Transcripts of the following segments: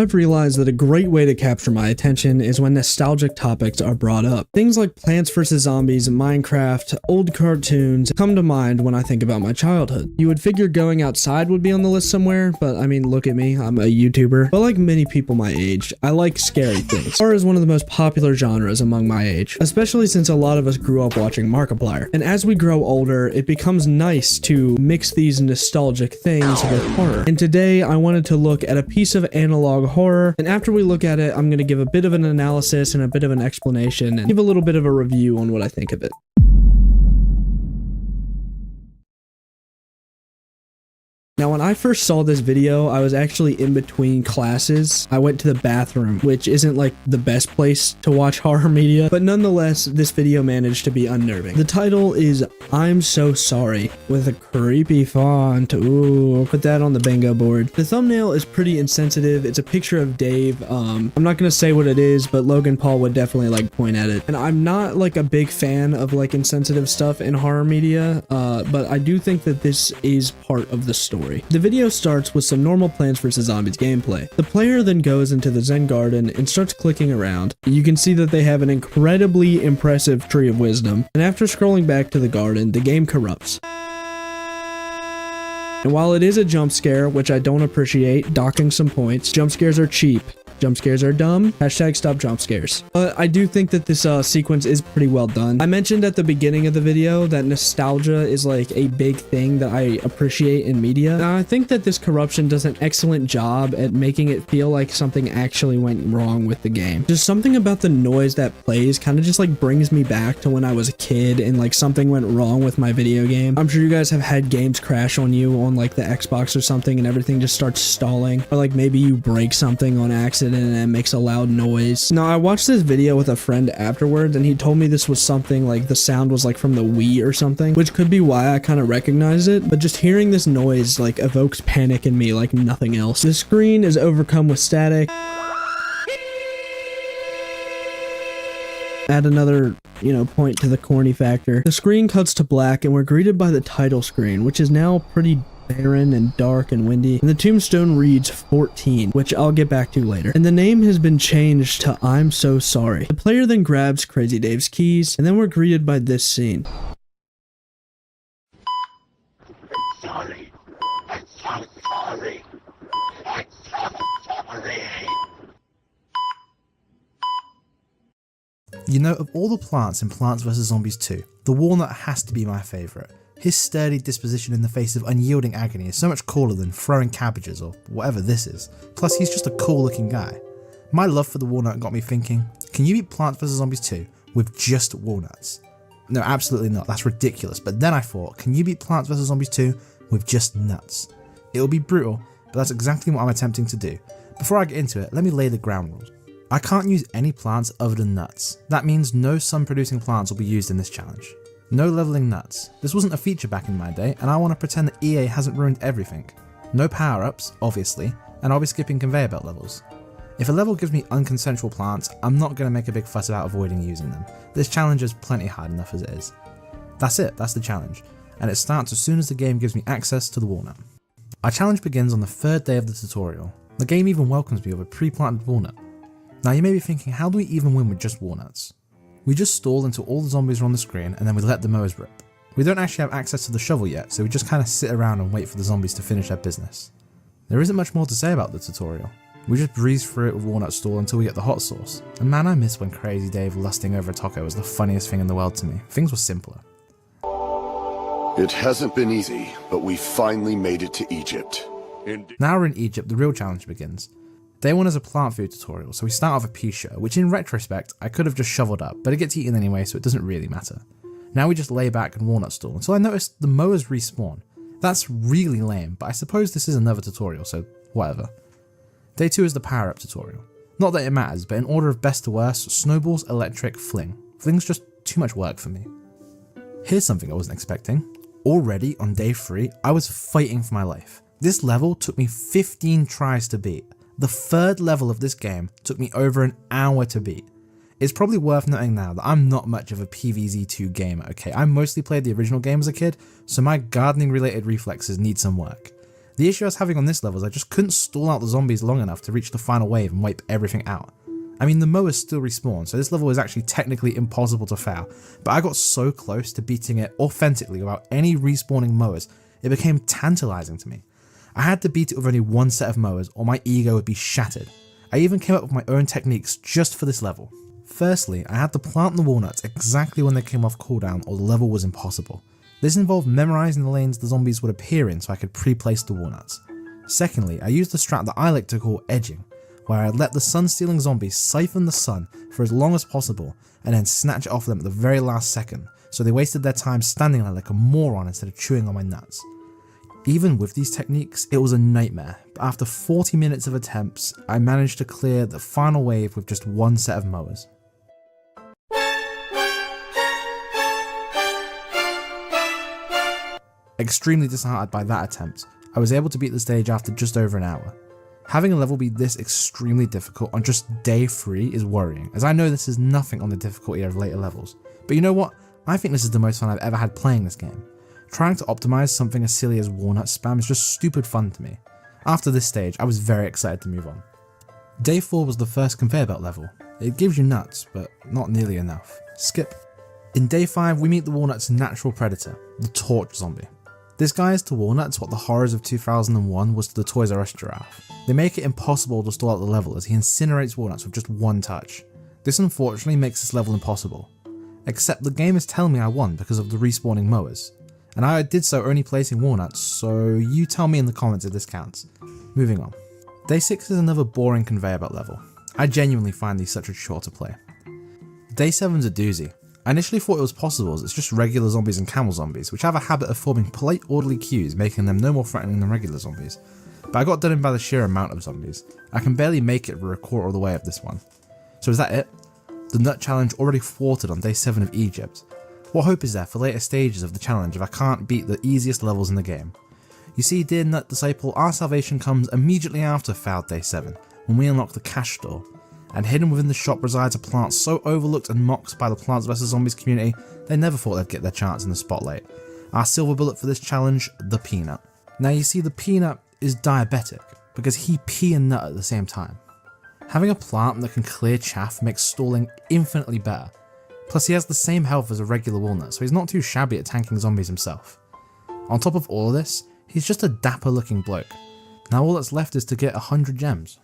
I've realized that a great way to capture my attention is when nostalgic topics are brought up. Things like Plants vs. Zombies, Minecraft, old cartoons come to mind when I think about my childhood. You would figure going outside would be on the list somewhere, but I mean, look at me, I'm a YouTuber. But like many people my age, I like scary things. Horror is one of the most popular genres among my age, especially since a lot of us grew up watching Markiplier. And as we grow older, it becomes nice to mix these nostalgic things with horror. And today I wanted to look at a piece of analog horror, and after we look at it, I'm going to give a bit of an analysis and a bit of an explanation and give a little bit of a review on what I think of it. Now, when I first saw this video, I was actually in between classes. I went to the bathroom, which isn't like the best place to watch horror media, but nonetheless, this video managed to be unnerving. The title is I'm So Sorry, with a creepy font. Ooh, put that on the bingo board. The thumbnail is pretty insensitive. It's a picture of Dave. I'm not gonna say what it is, but Logan Paul would definitely like point at it. And I'm not like a big fan of like insensitive stuff in horror media, but I do think that this is part of the story. The video starts with some normal Plants vs. Zombies gameplay. The player then goes into the Zen garden and starts clicking around. You can see that they have an incredibly impressive tree of wisdom, and after scrolling back to the garden, the game corrupts. And while it is a jump scare, which I don't appreciate, docking some points, jump scares are cheap. Jump scares are dumb. Hashtag stop jump scares. But I do think that this sequence is pretty well done. I mentioned at the beginning of the video that nostalgia is like a big thing that I appreciate in media. And I think that this corruption does an excellent job at making it feel like something actually went wrong with the game. Just something about the noise that plays kind of just like brings me back to when I was a kid and like something went wrong with my video game. I'm sure you guys have had games crash on you on like the Xbox or something and everything just starts stalling, or like maybe you break something on accident and it makes a loud noise. Now, I watched this video with a friend afterwards and he told me this was something like the sound was like from the Wii or something, which could be why I kind of recognized it, but just hearing this noise like evokes panic in me like nothing else. The screen is overcome with static. Add another, point to the corny factor. The screen cuts to black and we're greeted by the title screen, which is now pretty barren and dark and windy, and the tombstone reads 14, which I'll get back to later. And the name has been changed to I'm So Sorry. The player then grabs Crazy Dave's keys, and then we're greeted by this scene. Sorry. I'm so sorry. I'm so sorry. You know, of all the plants in Plants vs. Zombies 2, the walnut has to be my favourite. His sturdy disposition in the face of unyielding agony is so much cooler than throwing cabbages or whatever this is. Plus, he's just a cool looking guy. My love for the walnut got me thinking, can you beat Plants vs. Zombies 2 with just walnuts? No, absolutely not, that's ridiculous. But then I thought, can you beat Plants vs. Zombies 2 with just nuts? It'll be brutal, but that's exactly what I'm attempting to do. Before I get into it, let me lay the ground rules. I can't use any plants other than nuts. That means no sun producing plants will be used in this challenge. No leveling nuts. This wasn't a feature back in my day, and I want to pretend that EA hasn't ruined everything. No power-ups, obviously, and I'll be skipping conveyor belt levels. If a level gives me unconsensual plants, I'm not going to make a big fuss about avoiding using them. This challenge is plenty hard enough as it is. That's it, that's the challenge, and it starts as soon as the game gives me access to the walnut. Our challenge begins on the third day of the tutorial. The game even welcomes me with a pre-planted walnut. Now you may be thinking, how do we even win with just walnuts? We just stall until all the zombies are on the screen and then we let the mowers rip. We don't actually have access to the shovel yet, so we just kind of sit around and wait for the zombies to finish their business. There isn't much more to say about the tutorial. We just breeze through it with walnut stall until we get the hot sauce. And man, I miss when Crazy Dave lusting over a taco was the funniest thing in the world to me. Things were simpler. It hasn't been easy, but we finally made it to Egypt. Now we're in Egypt, the real challenge begins. Day 1 is a plant food tutorial, so we start off with a pea shooter, which in retrospect, I could have just shoveled up, but it gets eaten anyway, so it doesn't really matter. Now we just lay back and walnut stall until I noticed the mowers respawn. That's really lame, but I suppose this is another tutorial, so whatever. Day 2 is the power up tutorial. Not that it matters, but in order of best to worst, snowballs, electric, fling. Fling's just too much work for me. Here's something I wasn't expecting. Already on day 3, I was fighting for my life. This level took me 15 tries to beat. The third level of this game took me over an hour to beat. It's probably worth noting now that I'm not much of a PvZ2 gamer, okay? I mostly played the original game as a kid, so my gardening related reflexes need some work. The issue I was having on this level is I just couldn't stall out the zombies long enough to reach the final wave and wipe everything out. I mean, the mowers still respawn, so this level is actually technically impossible to fail, but I got so close to beating it authentically without any respawning mowers, it became tantalizing to me. I had to beat it with only one set of mowers or my ego would be shattered. I even came up with my own techniques just for this level. Firstly, I had to plant the walnuts exactly when they came off cooldown or the level was impossible. This involved memorizing the lanes the zombies would appear in so I could pre-place the walnuts. Secondly, I used the strat that I like to call edging, where I let the sun-stealing zombies siphon the sun for as long as possible and then snatch it off them at the very last second, so they wasted their time standing there like a moron instead of chewing on my nuts. Even with these techniques, it was a nightmare, but after 40 minutes of attempts, I managed to clear the final wave with just one set of mowers. Extremely disheartened by that attempt, I was able to beat the stage after just over an hour. Having a level be this extremely difficult on just day 3 is worrying, as I know this is nothing on the difficulty of later levels. But you know what? I think this is the most fun I've ever had playing this game. Trying to optimize something as silly as walnut spam is just stupid fun to me. After this stage, I was very excited to move on. Day 4 was the first conveyor belt level. It gives you nuts, but not nearly enough. Skip. In day 5, we meet the walnut's natural predator, the torch zombie. This guy is to walnuts what the horrors of 2001 was to the Toys R Us giraffe. They make it impossible to stall out the level as he incinerates walnuts with just one touch. This unfortunately makes this level impossible. Except the game is telling me I won because of the respawning mowers. And I did so only placing walnuts, so you tell me in the comments if this counts. Moving on. Day 6 is another boring conveyor belt level. I genuinely find these such a chore to play. Day 7's a doozy. I initially thought it was possible as it's just regular zombies and camel zombies, which have a habit of forming polite orderly queues, making them no more threatening than regular zombies. But I got done in by the sheer amount of zombies. I can barely make it for a quarter of the way of this one. So is that it? The nut challenge already thwarted on day 7 of Egypt. What hope is there for later stages of the challenge if I can't beat the easiest levels in the game? You see, dear Nut Disciple, our salvation comes immediately after failed day 7, when we unlock the cash store. And hidden within the shop resides a plant so overlooked and mocked by the Plants vs Zombies community, they never thought they'd get their chance in the spotlight. Our silver bullet for this challenge, the peanut. Now you see, the peanut is diabetic, because he pee and nut at the same time. Having a plant that can clear chaff makes stalling infinitely better. Plus he has the same health as a regular walnut, so he's not too shabby at tanking zombies himself. On top of all of this, he's just a dapper looking bloke. Now all that's left is to get 100 gems.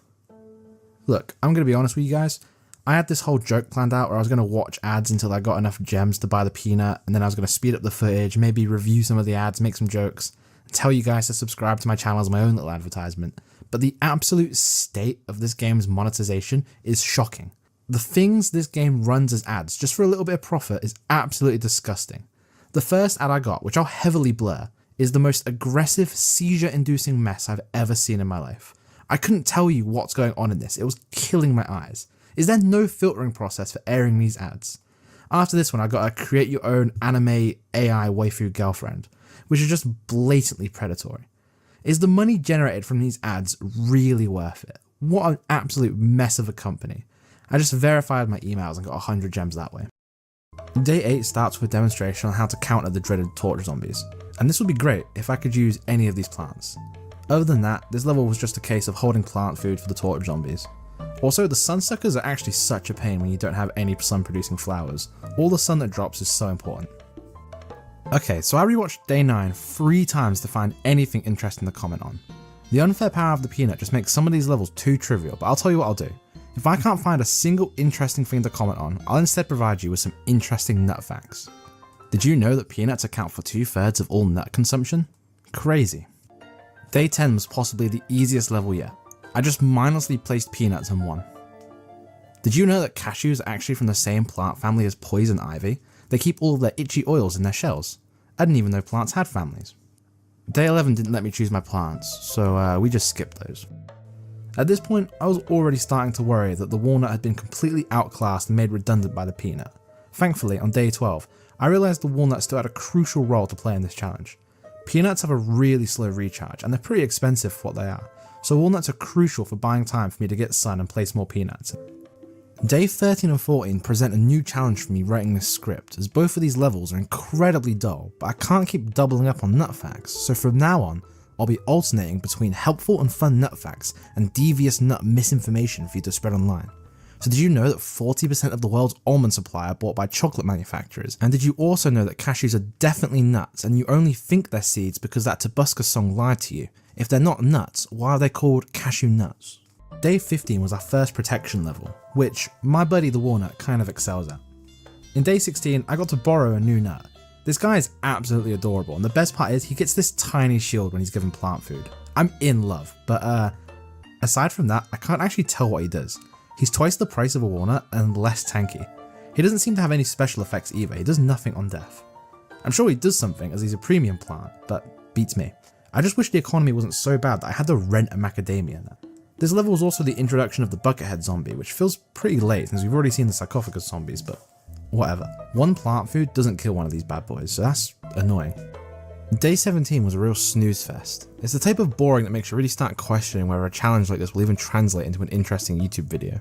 Look, I'm going to be honest with you guys, I had this whole joke planned out where I was going to watch ads until I got enough gems to buy the peanut, and then I was going to speed up the footage, maybe review some of the ads, make some jokes, and tell you guys to subscribe to my channel as my own little advertisement. But the absolute state of this game's monetization is shocking. The things this game runs as ads, just for a little bit of profit, is absolutely disgusting. The first ad I got, which I'll heavily blur, is the most aggressive, seizure-inducing mess I've ever seen in my life. I couldn't tell you what's going on in this, it was killing my eyes. Is there no filtering process for airing these ads? After this one I got a create your own anime AI waifu girlfriend, which is just blatantly predatory. Is the money generated from these ads really worth it? What an absolute mess of a company. I just verified my emails and got 100 gems that way. Day 8 starts with a demonstration on how to counter the dreaded torch zombies, and this would be great if I could use any of these plants. Other than that, this level was just a case of holding plant food for the torch zombies. Also, the sunsuckers are actually such a pain when you don't have any sun producing flowers. All the sun that drops is so important. Okay, so I rewatched day 9 3 times to find anything interesting to comment on. The unfair power of the peanut just makes some of these levels too trivial, but I'll tell you what I'll do. If I can't find a single interesting thing to comment on, I'll instead provide you with some interesting nut facts. Did you know that peanuts account for 2/3 of all nut consumption? Crazy. Day 10 was possibly the easiest level yet. I just mindlessly placed peanuts and won. Did you know that cashews are actually from the same plant family as poison ivy? They keep all of their itchy oils in their shells. I didn't even know plants had families. Day 11 didn't let me choose my plants, so we just skipped those. At this point, I was already starting to worry that the walnut had been completely outclassed and made redundant by the peanut. Thankfully, on day 12, I realised the walnut still had a crucial role to play in this challenge. Peanuts have a really slow recharge, and they're pretty expensive for what they are, so walnuts are crucial for buying time for me to get sun and place more peanuts. Day 13 and 14 present a new challenge for me writing this script, as both of these levels are incredibly dull, but I can't keep doubling up on nut facts, so from now on, I'll be alternating between helpful and fun nut facts and devious nut misinformation for you to spread online. So did you know that 40% of the world's almond supply are bought by chocolate manufacturers? And did you also know that cashews are definitely nuts and you only think they're seeds because that Tobuscus song lied to you? If they're not nuts, why are they called cashew nuts? Day 15 was our first protection level, which my buddy the Walnut kind of excels at. In day 16, I got to borrow a new nut. This guy is absolutely adorable, and the best part is he gets this tiny shield when he's given plant food. I'm in love, but aside from that, I can't actually tell what he does. He's twice the price of a walnut and less tanky. He doesn't seem to have any special effects either, he does nothing on death. I'm sure he does something as he's a premium plant, but beats me. I just wish the economy wasn't so bad that I had to rent a macadamia nut. This level was also the introduction of the Buckethead zombie, which feels pretty late since we've already seen the sarcophagus zombies, but whatever. One plant food doesn't kill one of these bad boys, so that's annoying. Day 17 was a real snooze fest. It's the type of boring that makes you really start questioning whether a challenge like this will even translate into an interesting YouTube video.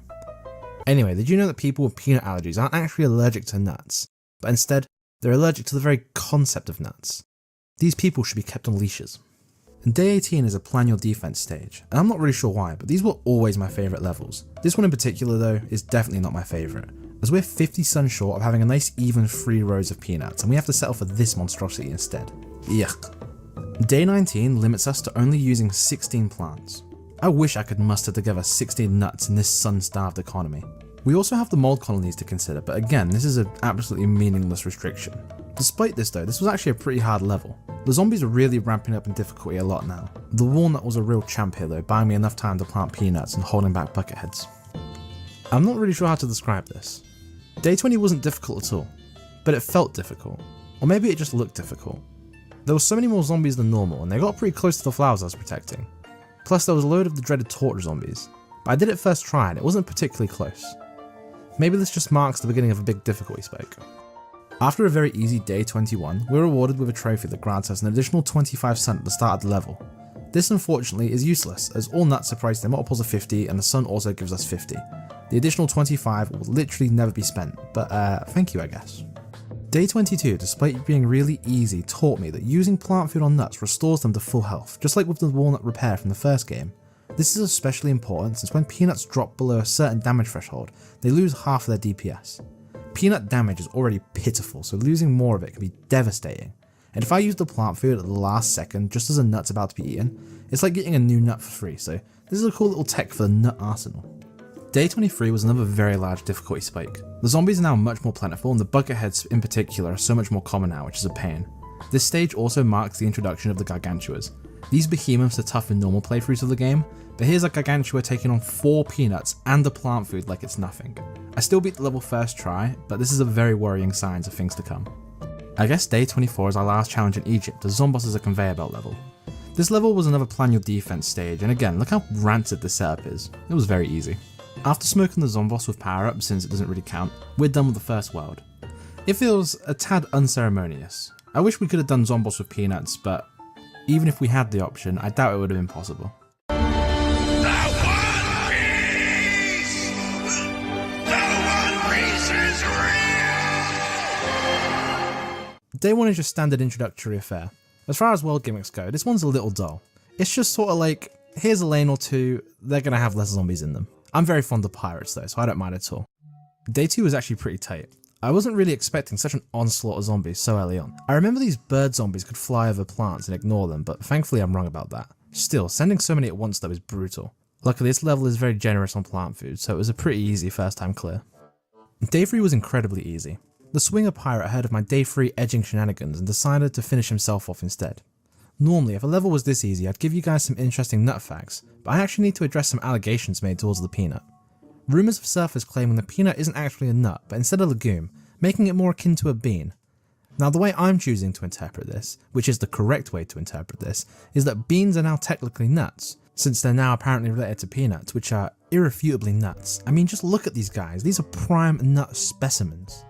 Anyway, did you know that people with peanut allergies aren't actually allergic to nuts, but instead they're allergic to the very concept of nuts? These people should be kept on leashes. And day 18 is a plan your defense stage, and I'm not really sure why, but these were always my favourite levels. This one in particular though is definitely not my favourite, as we're 50 suns short of having a nice even 3 rows of peanuts, and we have to settle for this monstrosity instead. Yuck. Day 19 limits us to only using 16 plants. I wish I could muster together 16 nuts in this sun-starved economy. We also have the mold colonies to consider, but again, this is an absolutely meaningless restriction. Despite this though, this was actually a pretty hard level. The zombies are really ramping up in difficulty a lot now. The walnut was a real champ here though, buying me enough time to plant peanuts and holding back bucketheads. I'm not really sure how to describe this. Day 20 wasn't difficult at all, but it felt difficult. Or maybe it just looked difficult. There were so many more zombies than normal, and they got pretty close to the flowers I was protecting. Plus there was a load of the dreaded torch zombies, but I did it first try and it wasn't particularly close. Maybe this just marks the beginning of a big difficulty spike. After a very easy day 21, we're rewarded with a trophy that grants us an additional 25 sun at the start of the level. This unfortunately is useless, as all nuts are priced in multiples of 50 and the sun also gives us 50. The additional 25 will literally never be spent, but thank you I guess. Day 22, despite being really easy, taught me that using plant food on nuts restores them to full health, just like with the walnut repair from the first game. This is especially important since when peanuts drop below a certain damage threshold, they lose half of their DPS. Peanut damage is already pitiful, so losing more of it can be devastating. And if I use the plant food at the last second just as a nut's about to be eaten, it's like getting a new nut for free, so this is a cool little tech for the nut arsenal. Day 23 was another very large difficulty spike. The zombies are now much more plentiful and the bucketheads in particular are so much more common now, which is a pain. This stage also marks the introduction of the gargantuas. These behemoths are tough in normal playthroughs of the game, but here's a gargantua taking on 4 peanuts and the plant food like it's nothing. I still beat the level first try, but this is a very worrying sign of things to come. I guess day 24 is our last challenge in Egypt, as Zomboss is a conveyor belt level. This level was another plan your defense stage, and again, look how rancid the setup is. It was very easy. After smoking the Zomboss with power up, since it doesn't really count, we're done with the first world. It feels a tad unceremonious. I wish we could have done Zomboss with peanuts, but even if we had the option, I doubt it would have been possible. Day 1 is your standard introductory affair. As far as world gimmicks go, this one's a little dull. It's just sort of like, here's a lane or two, they're gonna have less zombies in them. I'm very fond of pirates though, so I don't mind at all. Day 2 was actually pretty tight. I wasn't really expecting such an onslaught of zombies so early on. I remember these bird zombies could fly over plants and ignore them, but thankfully I'm wrong about that. Still, sending so many at once though is brutal. Luckily this level is very generous on plant food, so it was a pretty easy first time clear. Day 3 was incredibly easy. The swinger pirate heard of my day 3 edging shenanigans and decided to finish himself off instead. Normally, if a level was this easy, I'd give you guys some interesting nut facts, but I actually need to address some allegations made towards the peanut. Rumours have surfaced claiming the peanut isn't actually a nut, but instead a legume, making it more akin to a bean. Now the way I'm choosing to interpret this, which is the correct way to interpret this, is that beans are now technically nuts, since they're now apparently related to peanuts, which are irrefutably nuts. I mean, just look at these guys, these are prime nut specimens.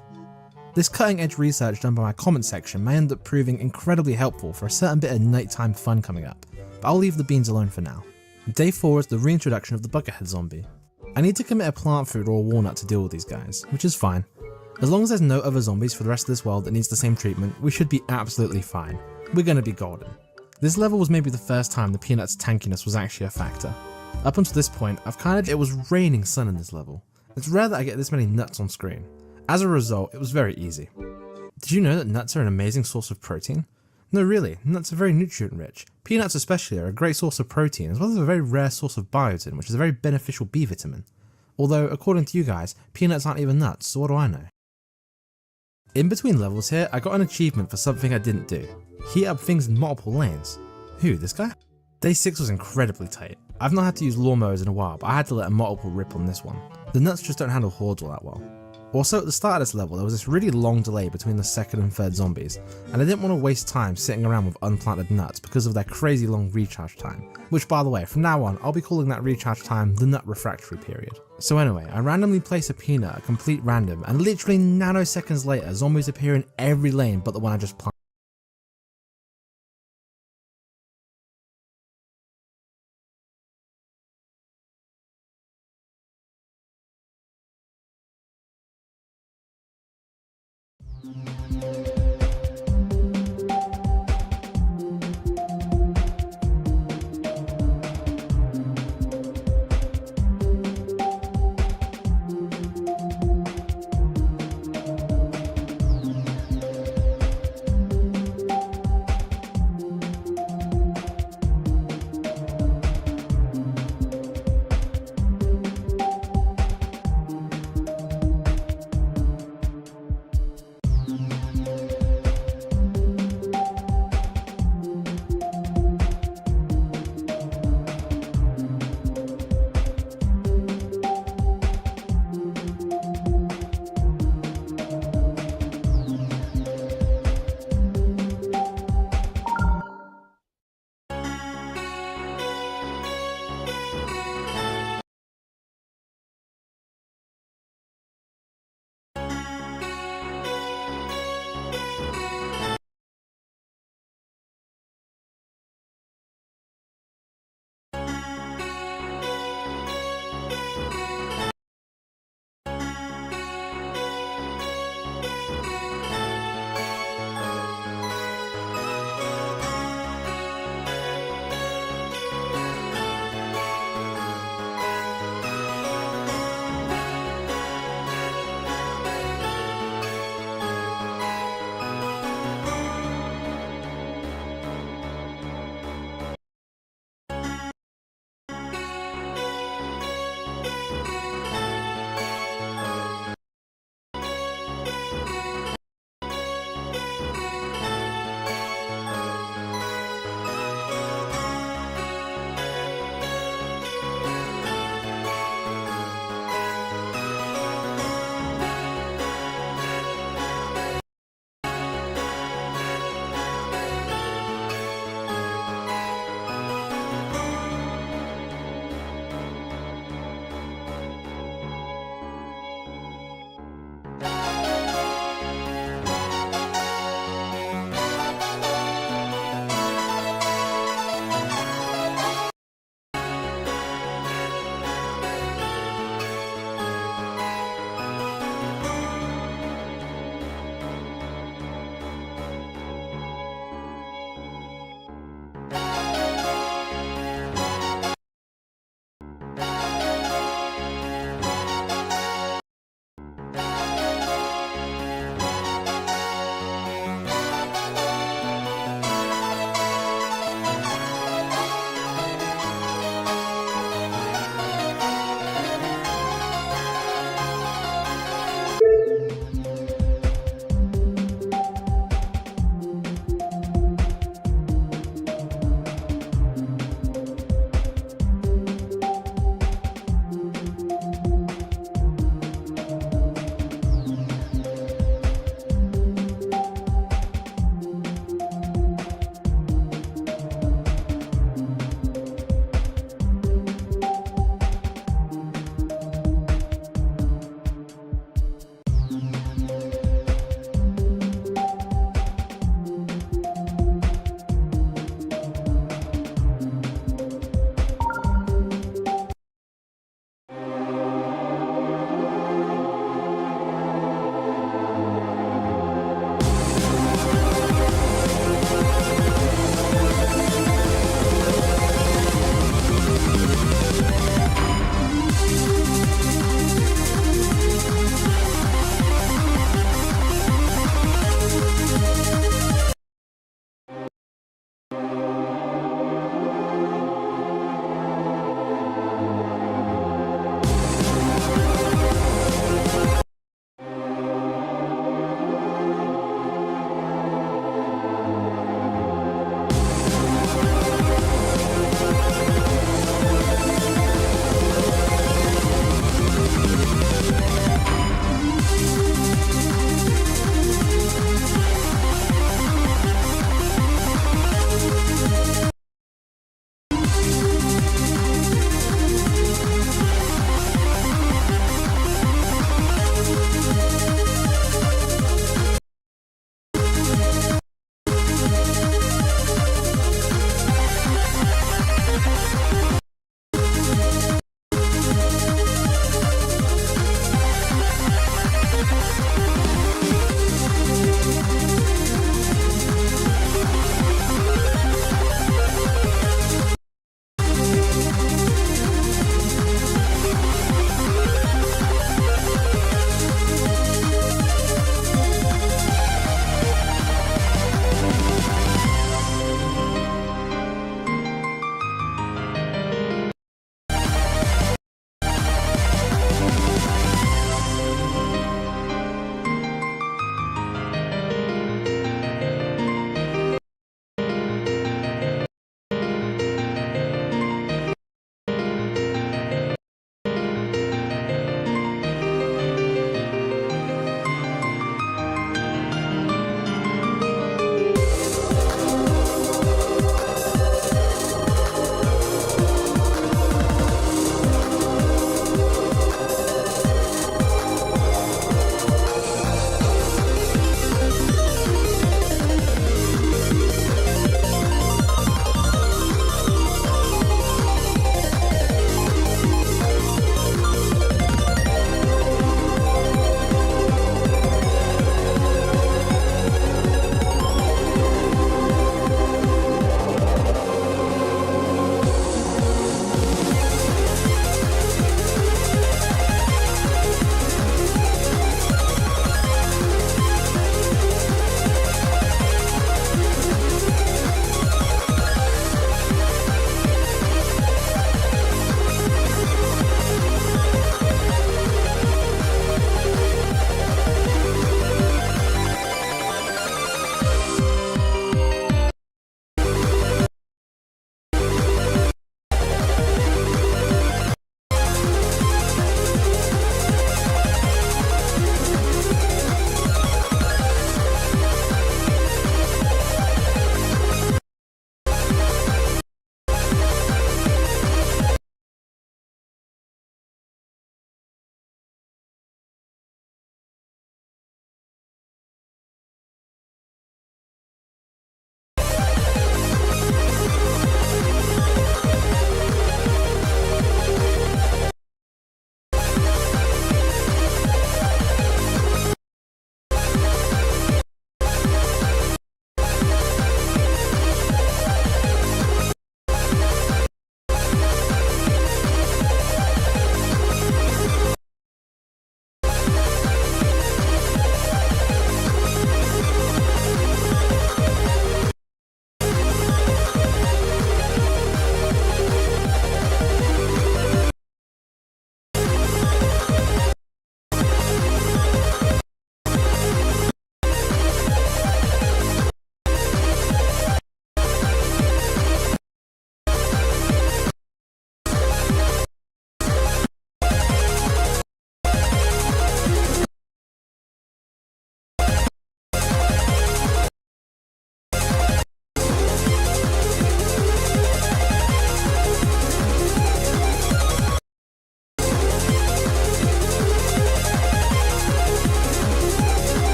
This cutting edge research done by my comment section may end up proving incredibly helpful for a certain bit of nighttime fun coming up, but I'll leave the beans alone for now. Day 4 is the reintroduction of the buckethead zombie. I need to commit a plant food or a walnut to deal with these guys, which is fine. As long as there's no other zombies for the rest of this world that needs the same treatment, we should be absolutely fine. We're gonna be golden. This level was maybe the first time the Peanuts' tankiness was actually a factor. Up until this point, it was raining sun in this level. It's rare that I get this many nuts on screen. As a result, it was very easy. Did you know that nuts are an amazing source of protein? No, really, nuts are very nutrient rich. Peanuts especially are a great source of protein, as well as a very rare source of biotin, which is a very beneficial B vitamin. Although, according to you guys, peanuts aren't even nuts, so what do I know? In between levels here, I got an achievement for something I didn't do. Heat up things in multiple lanes. Who, this guy? Day 6 was incredibly tight. I've not had to use lawnmowers in a while, but I had to let a multiple rip on this one. The nuts just don't handle hordes all that well. Also, at the start of this level, there was this really long delay between the second and third zombies, and I didn't want to waste time sitting around with unplanted nuts because of their crazy long recharge time, which by the way, from now on, I'll be calling that recharge time the nut refractory period. So anyway, I randomly place a peanut at complete random, and literally nanoseconds later, zombies appear in every lane but the one I just planted.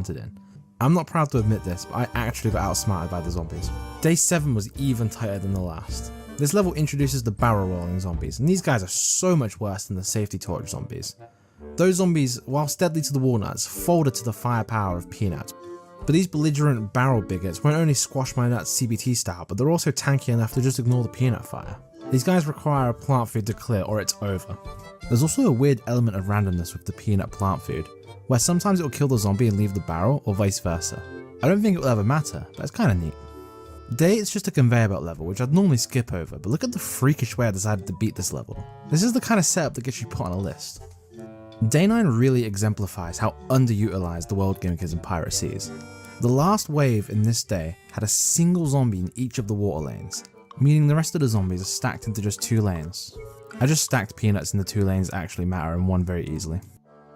planted in. I'm not proud to admit this, but I actually got outsmarted by the zombies. Day 7 was even tighter than the last. This level introduces the barrel rolling zombies, and these guys are so much worse than the safety torch zombies. Those zombies, whilst deadly to the walnuts, folded to the firepower of Peanut. But these belligerent barrel bigots won't only squash my nuts CBT style, but they're also tanky enough to just ignore the peanut fire. These guys require a plant food to clear or it's over. There's also a weird element of randomness with the peanut plant food, where sometimes it will kill the zombie and leave the barrel, or vice versa. I don't think it will ever matter, but it's kinda neat. Day 8 is just a conveyor belt level, which I'd normally skip over, but look at the freakish way I decided to beat this level. This is the kind of setup that gets you put on a list. Day 9 really exemplifies how underutilized the world gimmick is in Pirate Seas. The last wave in this day had a single zombie in each of the water lanes, meaning the rest of the zombies are stacked into just 2 lanes. I just stacked peanuts in the 2 lanes that actually matter and won very easily.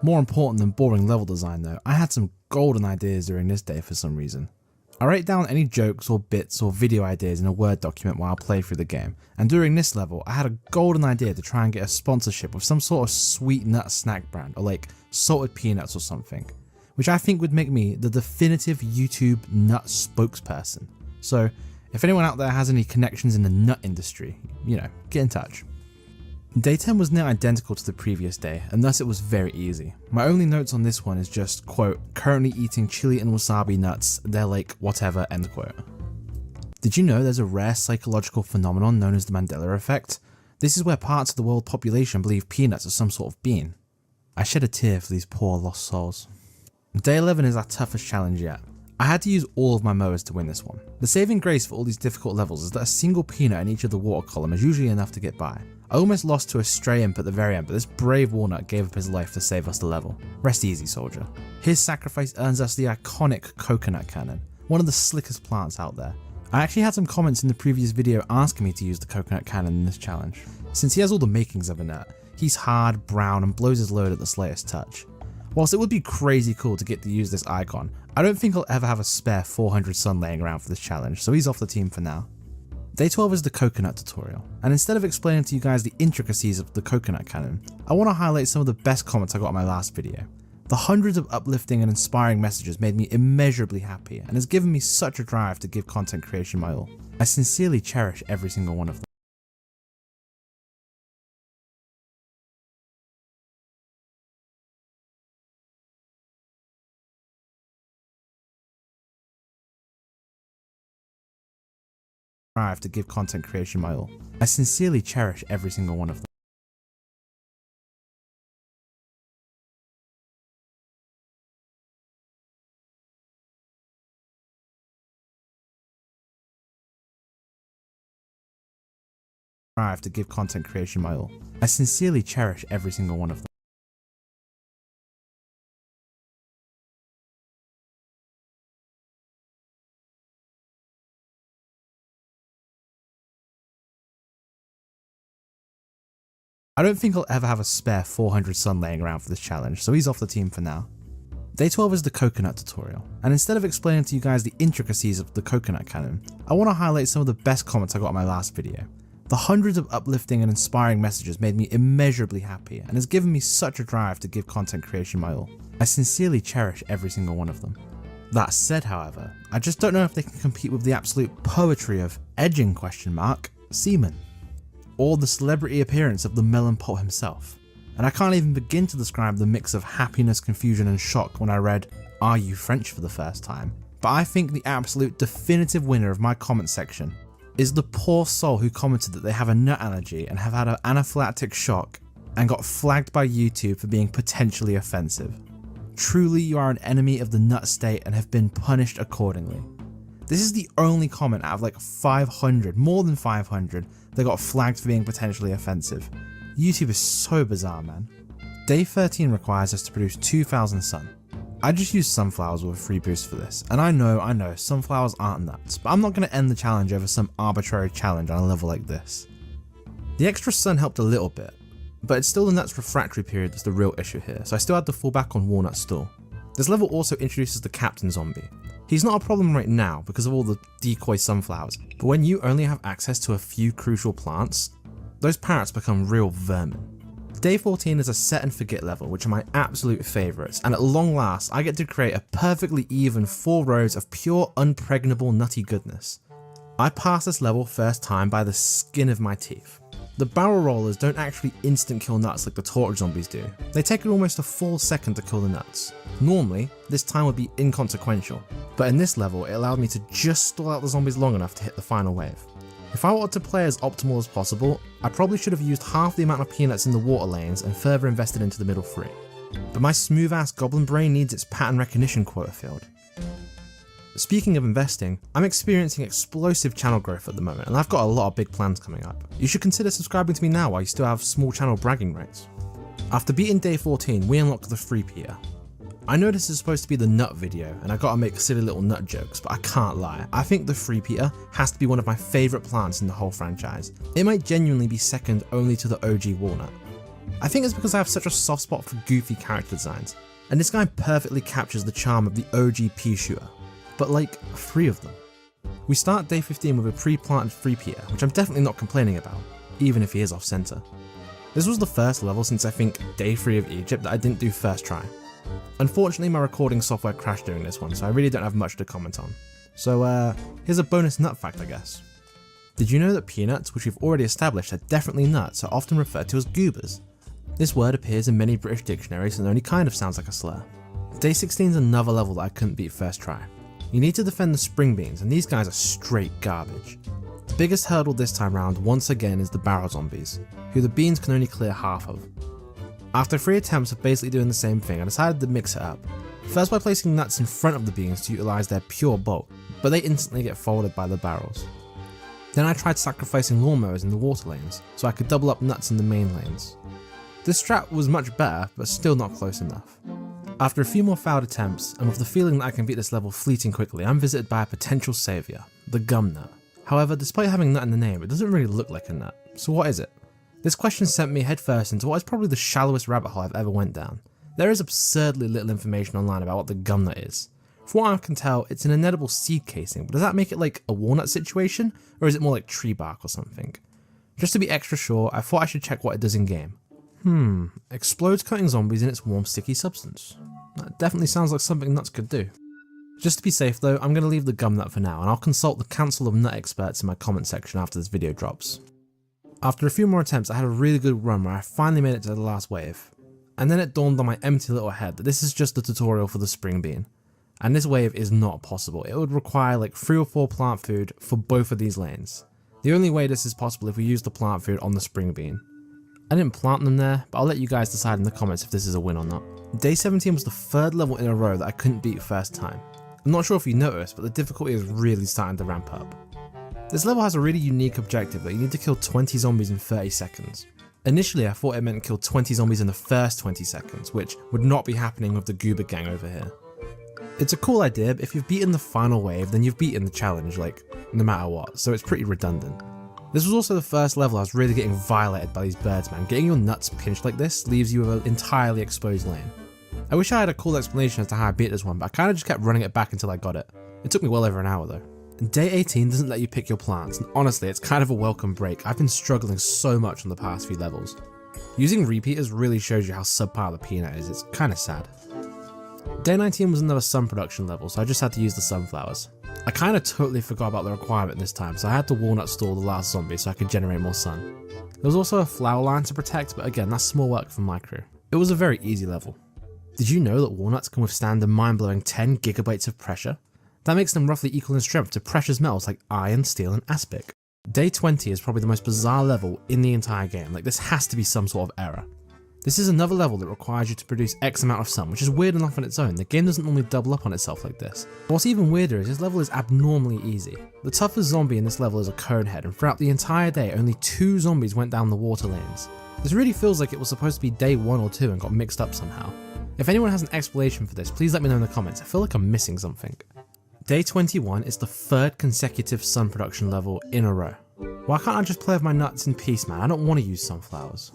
More important than boring level design though, I had some golden ideas during this day for some reason. I write down any jokes or bits or video ideas in a Word document while I play through the game, and during this level I had a golden idea to try and get a sponsorship with some sort of sweet nut snack brand, or like salted peanuts or something, which I think would make me the definitive YouTube nut spokesperson. So if anyone out there has any connections in the nut industry, you know, get in touch. Day 10 was near identical to the previous day, and thus it was very easy. My only notes on this one is just, quote, currently eating chili and wasabi nuts, they're like whatever, end quote. Did you know there's a rare psychological phenomenon known as the Mandela effect? This is where parts of the world population believe peanuts are some sort of bean. I shed a tear for these poor lost souls. Day 11 is our toughest challenge yet. I had to use all of my mowers to win this one. The saving grace for all these difficult levels is that a single peanut in each of the water column is usually enough to get by. I almost lost to a stray imp at the very end, but this brave walnut gave up his life to save us the level. Rest easy, soldier. His sacrifice earns us the iconic coconut cannon, one of the slickest plants out there. I actually had some comments in the previous video asking me to use the coconut cannon in this challenge. Since he has all the makings of a nut, he's hard, brown, and blows his load at the slightest touch. Whilst it would be crazy cool to get to use this icon, I don't think I'll ever have a spare 400 sun laying around for this challenge, so he's off the team for now. Day 12 is the coconut tutorial, and instead of explaining to you guys the intricacies of the coconut cannon, I want to highlight some of the best comments I got in my last video. The hundreds of uplifting and inspiring messages made me immeasurably happy and has given me such a drive to give content creation my all. I sincerely cherish every single one of them. To give content creation my all. I sincerely cherish every single one of them. To give content creation my all. I sincerely cherish every single one of them. I don't think I'll ever have a spare 400 sun laying around for this challenge, so he's off the team for now. Day 12 is the coconut tutorial, and instead of explaining to you guys the intricacies of the coconut cannon, I want to highlight some of the best comments I got in my last video. The hundreds of uplifting and inspiring messages made me immeasurably happy and has given me such a drive to give content creation my all. I sincerely cherish every single one of them. That said, however, I just don't know if they can compete with the absolute poetry of edging ? Seaman, or the celebrity appearance of the melon pot himself. And I can't even begin to describe the mix of happiness, confusion and shock when I read "Are you French?" for the first time. But I think the absolute definitive winner of my comment section is the poor soul who commented that they have a nut allergy and have had an anaphylactic shock and got flagged by YouTube for being potentially offensive. Truly, you are an enemy of the nut state and have been punished accordingly. This is the only comment out of like 500, more than 500, that got flagged for being potentially offensive. YouTube is so bizarre, man. Day 13 requires us to produce 2,000 sun. I just used sunflowers with a free boost for this, and I know, sunflowers aren't nuts, but I'm not going to end the challenge over some arbitrary challenge on a level like this. The extra sun helped a little bit, but it's still the nuts refractory period that's the real issue here, so I still had to fall back on walnut stool. This level also introduces the captain zombie. He's not a problem right now because of all the decoy sunflowers, but when you only have access to a few crucial plants, those parrots become real vermin. Day 14 is a set and forget level, which are my absolute favourites, and at long last I get to create a perfectly even 4 rows of pure unpregnable nutty goodness. I passed this level first time by the skin of my teeth. The barrel rollers don't actually instant kill nuts like the torch zombies do. They take almost a full second to kill the nuts. Normally, this time would be inconsequential, but in this level it allowed me to just stall out the zombies long enough to hit the final wave. If I wanted to play as optimal as possible, I probably should have used half the amount of peanuts in the water lanes and further invested into the middle 3. But my smooth ass goblin brain needs its pattern recognition quota filled. Speaking of investing, I'm experiencing explosive channel growth at the moment and I've got a lot of big plans coming up. You should consider subscribing to me now while you still have small channel bragging rights. After beating day 14, we unlocked the 3-peater. I know this is supposed to be the nut video and I gotta make silly little nut jokes, but I can't lie, I think the 3-peater has to be one of my favourite plants in the whole franchise. It might genuinely be second only to the OG walnut. I think it's because I have such a soft spot for goofy character designs, and this guy perfectly captures the charm of the OG pea shooter, but like 3 of them. We start day 15 with a pre-planted 3-peater, which I'm definitely not complaining about, even if he is off centre. This was the first level since I think day 3 of Egypt that I didn't do first try. Unfortunately, my recording software crashed during this one, so I really don't have much to comment on. So here's a bonus nut fact, I guess. Did you know that peanuts, which we've already established are definitely nuts, are often referred to as goobers? This word appears in many British dictionaries and only kind of sounds like a slur. Day 16 is another level that I couldn't beat first try. You need to defend the spring beans, and these guys are straight garbage. The biggest hurdle this time round once again is the barrel zombies, who the beans can only clear half of. After 3 attempts of basically doing the same thing, I decided to mix it up. First by placing nuts in front of the beans to utilise their pure bulk, but they instantly get folded by the barrels. Then I tried sacrificing lawnmowers in the water lanes, so I could double up nuts in the main lanes. This strat was much better, but still not close enough. After a few more failed attempts, and with the feeling that I can beat this level fleeting quickly, I'm visited by a potential saviour, the gum nut. However, despite having nut in the name, it doesn't really look like a nut, so what is it? This question sent me headfirst into what is probably the shallowest rabbit hole I've ever went down. There is absurdly little information online about what the gum nut is. From what I can tell, it's an inedible seed casing, but does that make it like a walnut situation, or is it more like tree bark or something? Just to be extra sure, I thought I should check what it does in game. Explodes cutting zombies in its warm sticky substance. That definitely sounds like something nuts could do. Just to be safe though, I'm going to leave the gum nut for now, and I'll consult the Council of Nut Experts in my comment section after this video drops. After a few more attempts, I had a really good run where I finally made it to the last wave. And then it dawned on my empty little head that this is just the tutorial for the spring bean. And this wave is not possible. It would require like 3 or 4 plant food for both of these lanes. The only way this is possible if we use the plant food on the spring bean. I didn't plant them there, but I'll let you guys decide in the comments if this is a win or not. Day 17 was the 3rd level in a row that I couldn't beat first time. I'm not sure if you noticed, but the difficulty is really starting to ramp up. This level has a really unique objective that you need to kill 20 zombies in 30 seconds. Initially I thought it meant kill 20 zombies in the first 20 seconds, which would not be happening with the Goober gang over here. It's a cool idea, but if you've beaten the final wave, then you've beaten the challenge, like, no matter what, so it's pretty redundant. This was also the first level I was really getting violated by these birds, man. Getting your nuts pinched like this leaves you with an entirely exposed lane. I wish I had a cool explanation as to how I beat this one, but I kinda just kept running it back until I got it. It took me well over an hour though. Day 18 doesn't let you pick your plants, and honestly it's kind of a welcome break. I've been struggling so much on the past few levels. Using repeaters really shows you how subpar the peanut is, it's kinda sad. Day 19 was another sun production level, so I just had to use the sunflowers. I kinda totally forgot about the requirement this time, so I had to walnut stall the last zombie so I could generate more sun. There was also a flower line to protect, but again that's small work for my crew. It was a very easy level. Did you know that walnuts can withstand a mind-blowing 10 gigabytes of pressure? That makes them roughly equal in strength to precious metals like iron, steel and aspic. Day 20 is probably the most bizarre level in the entire game. Like, this has to be some sort of error. This is another level that requires you to produce X amount of sun, which is weird enough on its own. The game doesn't normally double up on itself like this. What's even weirder is this level is abnormally easy. The toughest zombie in this level is a Conehead, and throughout the entire day, only 2 zombies went down the water lanes. This really feels like it was supposed to be day 1 or 2 and got mixed up somehow. If anyone has an explanation for this, please let me know in the comments. I feel like I'm missing something. Day 21 is the 3rd consecutive sun production level in a row. Why can't I just play with my nuts in peace, man? I don't want to use sunflowers.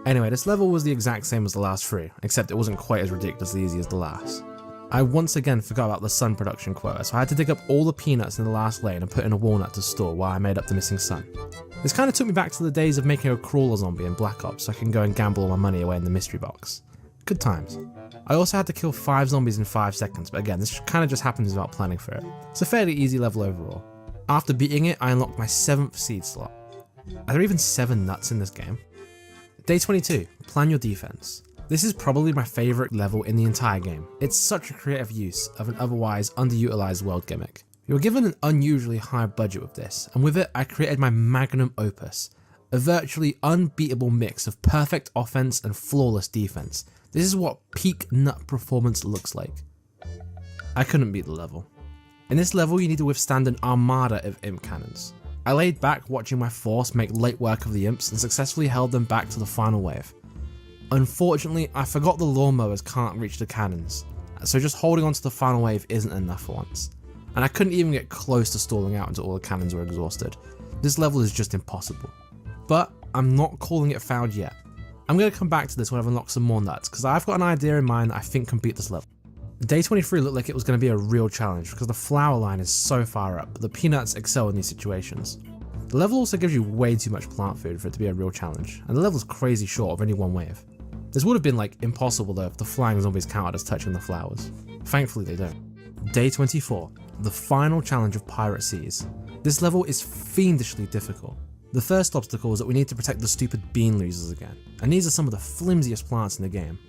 Anyway, this level was the exact same as the last 3, except it wasn't quite as ridiculously easy as the last. I once again forgot about the sun production quota, so I had to dig up all the peanuts in the last lane and put in a walnut to store while I made up the missing sun. This kind of took me back to the days of making a crawler zombie in Black Ops so I can go and gamble all my money away in the mystery box. Good times. I also had to kill 5 zombies in 5 seconds, but again, this kind of just happens without planning for it. It's a fairly easy level overall. After beating it, I unlocked my 7th seed slot. Are there even 7 nuts in this game? Day 22, plan your defense. This is probably my favourite level in the entire game. It's such a creative use of an otherwise underutilized world gimmick. You were given an unusually high budget with this, and with it I created my magnum opus, a virtually unbeatable mix of perfect offense and flawless defense. This is what peak nut performance looks like. I couldn't beat the level. In this level you need to withstand an armada of imp cannons. I laid back watching my force make light work of the imps and successfully held them back to the final wave. Unfortunately, I forgot the lawnmowers can't reach the cannons, so just holding onto the final wave isn't enough for once. And I couldn't even get close to stalling out until all the cannons were exhausted. This level is just impossible. But I'm not calling it found yet. I'm going to come back to this when I've unlocked some more nuts, because I've got an idea in mind that I think can beat this level. Day 23 looked like it was going to be a real challenge because the flower line is so far up, but the peanuts excel in these situations. The level also gives you way too much plant food for it to be a real challenge, and the level's crazy short of only 1 wave. This would have been like impossible though if the flying zombies counted as touching the flowers. Thankfully they don't. Day 24, the final challenge of Pirate Seas. This level is fiendishly difficult. The first obstacle is that we need to protect the stupid bean losers again, and these are some of the flimsiest plants in the game.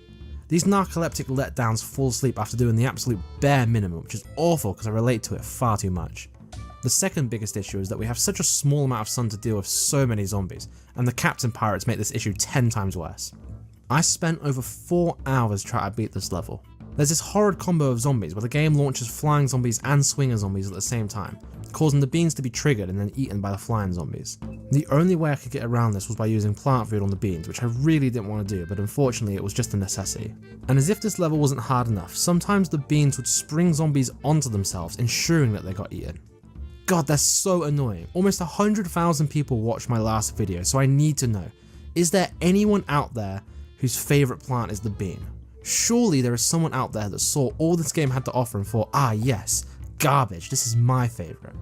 These narcoleptic letdowns fall asleep after doing the absolute bare minimum, which is awful because I relate to it far too much. The second biggest issue is that we have such a small amount of sun to deal with so many zombies, and the captain pirates make this issue 10 times worse. I spent over 4 hours trying to beat this level. There's this horrid combo of zombies where the game launches flying zombies and swinger zombies at the same time, causing the beans to be triggered and then eaten by the flying zombies. The only way I could get around this was by using plant food on the beans, which I really didn't want to do, but unfortunately it was just a necessity. And as if this level wasn't hard enough, sometimes the beans would spring zombies onto themselves, ensuring that they got eaten. God, that's so annoying. Almost 100,000 people watched my last video, so I need to know, is there anyone out there whose favourite plant is the bean? Surely there is someone out there that saw all this game had to offer and thought, ah yes, garbage, this is my favourite.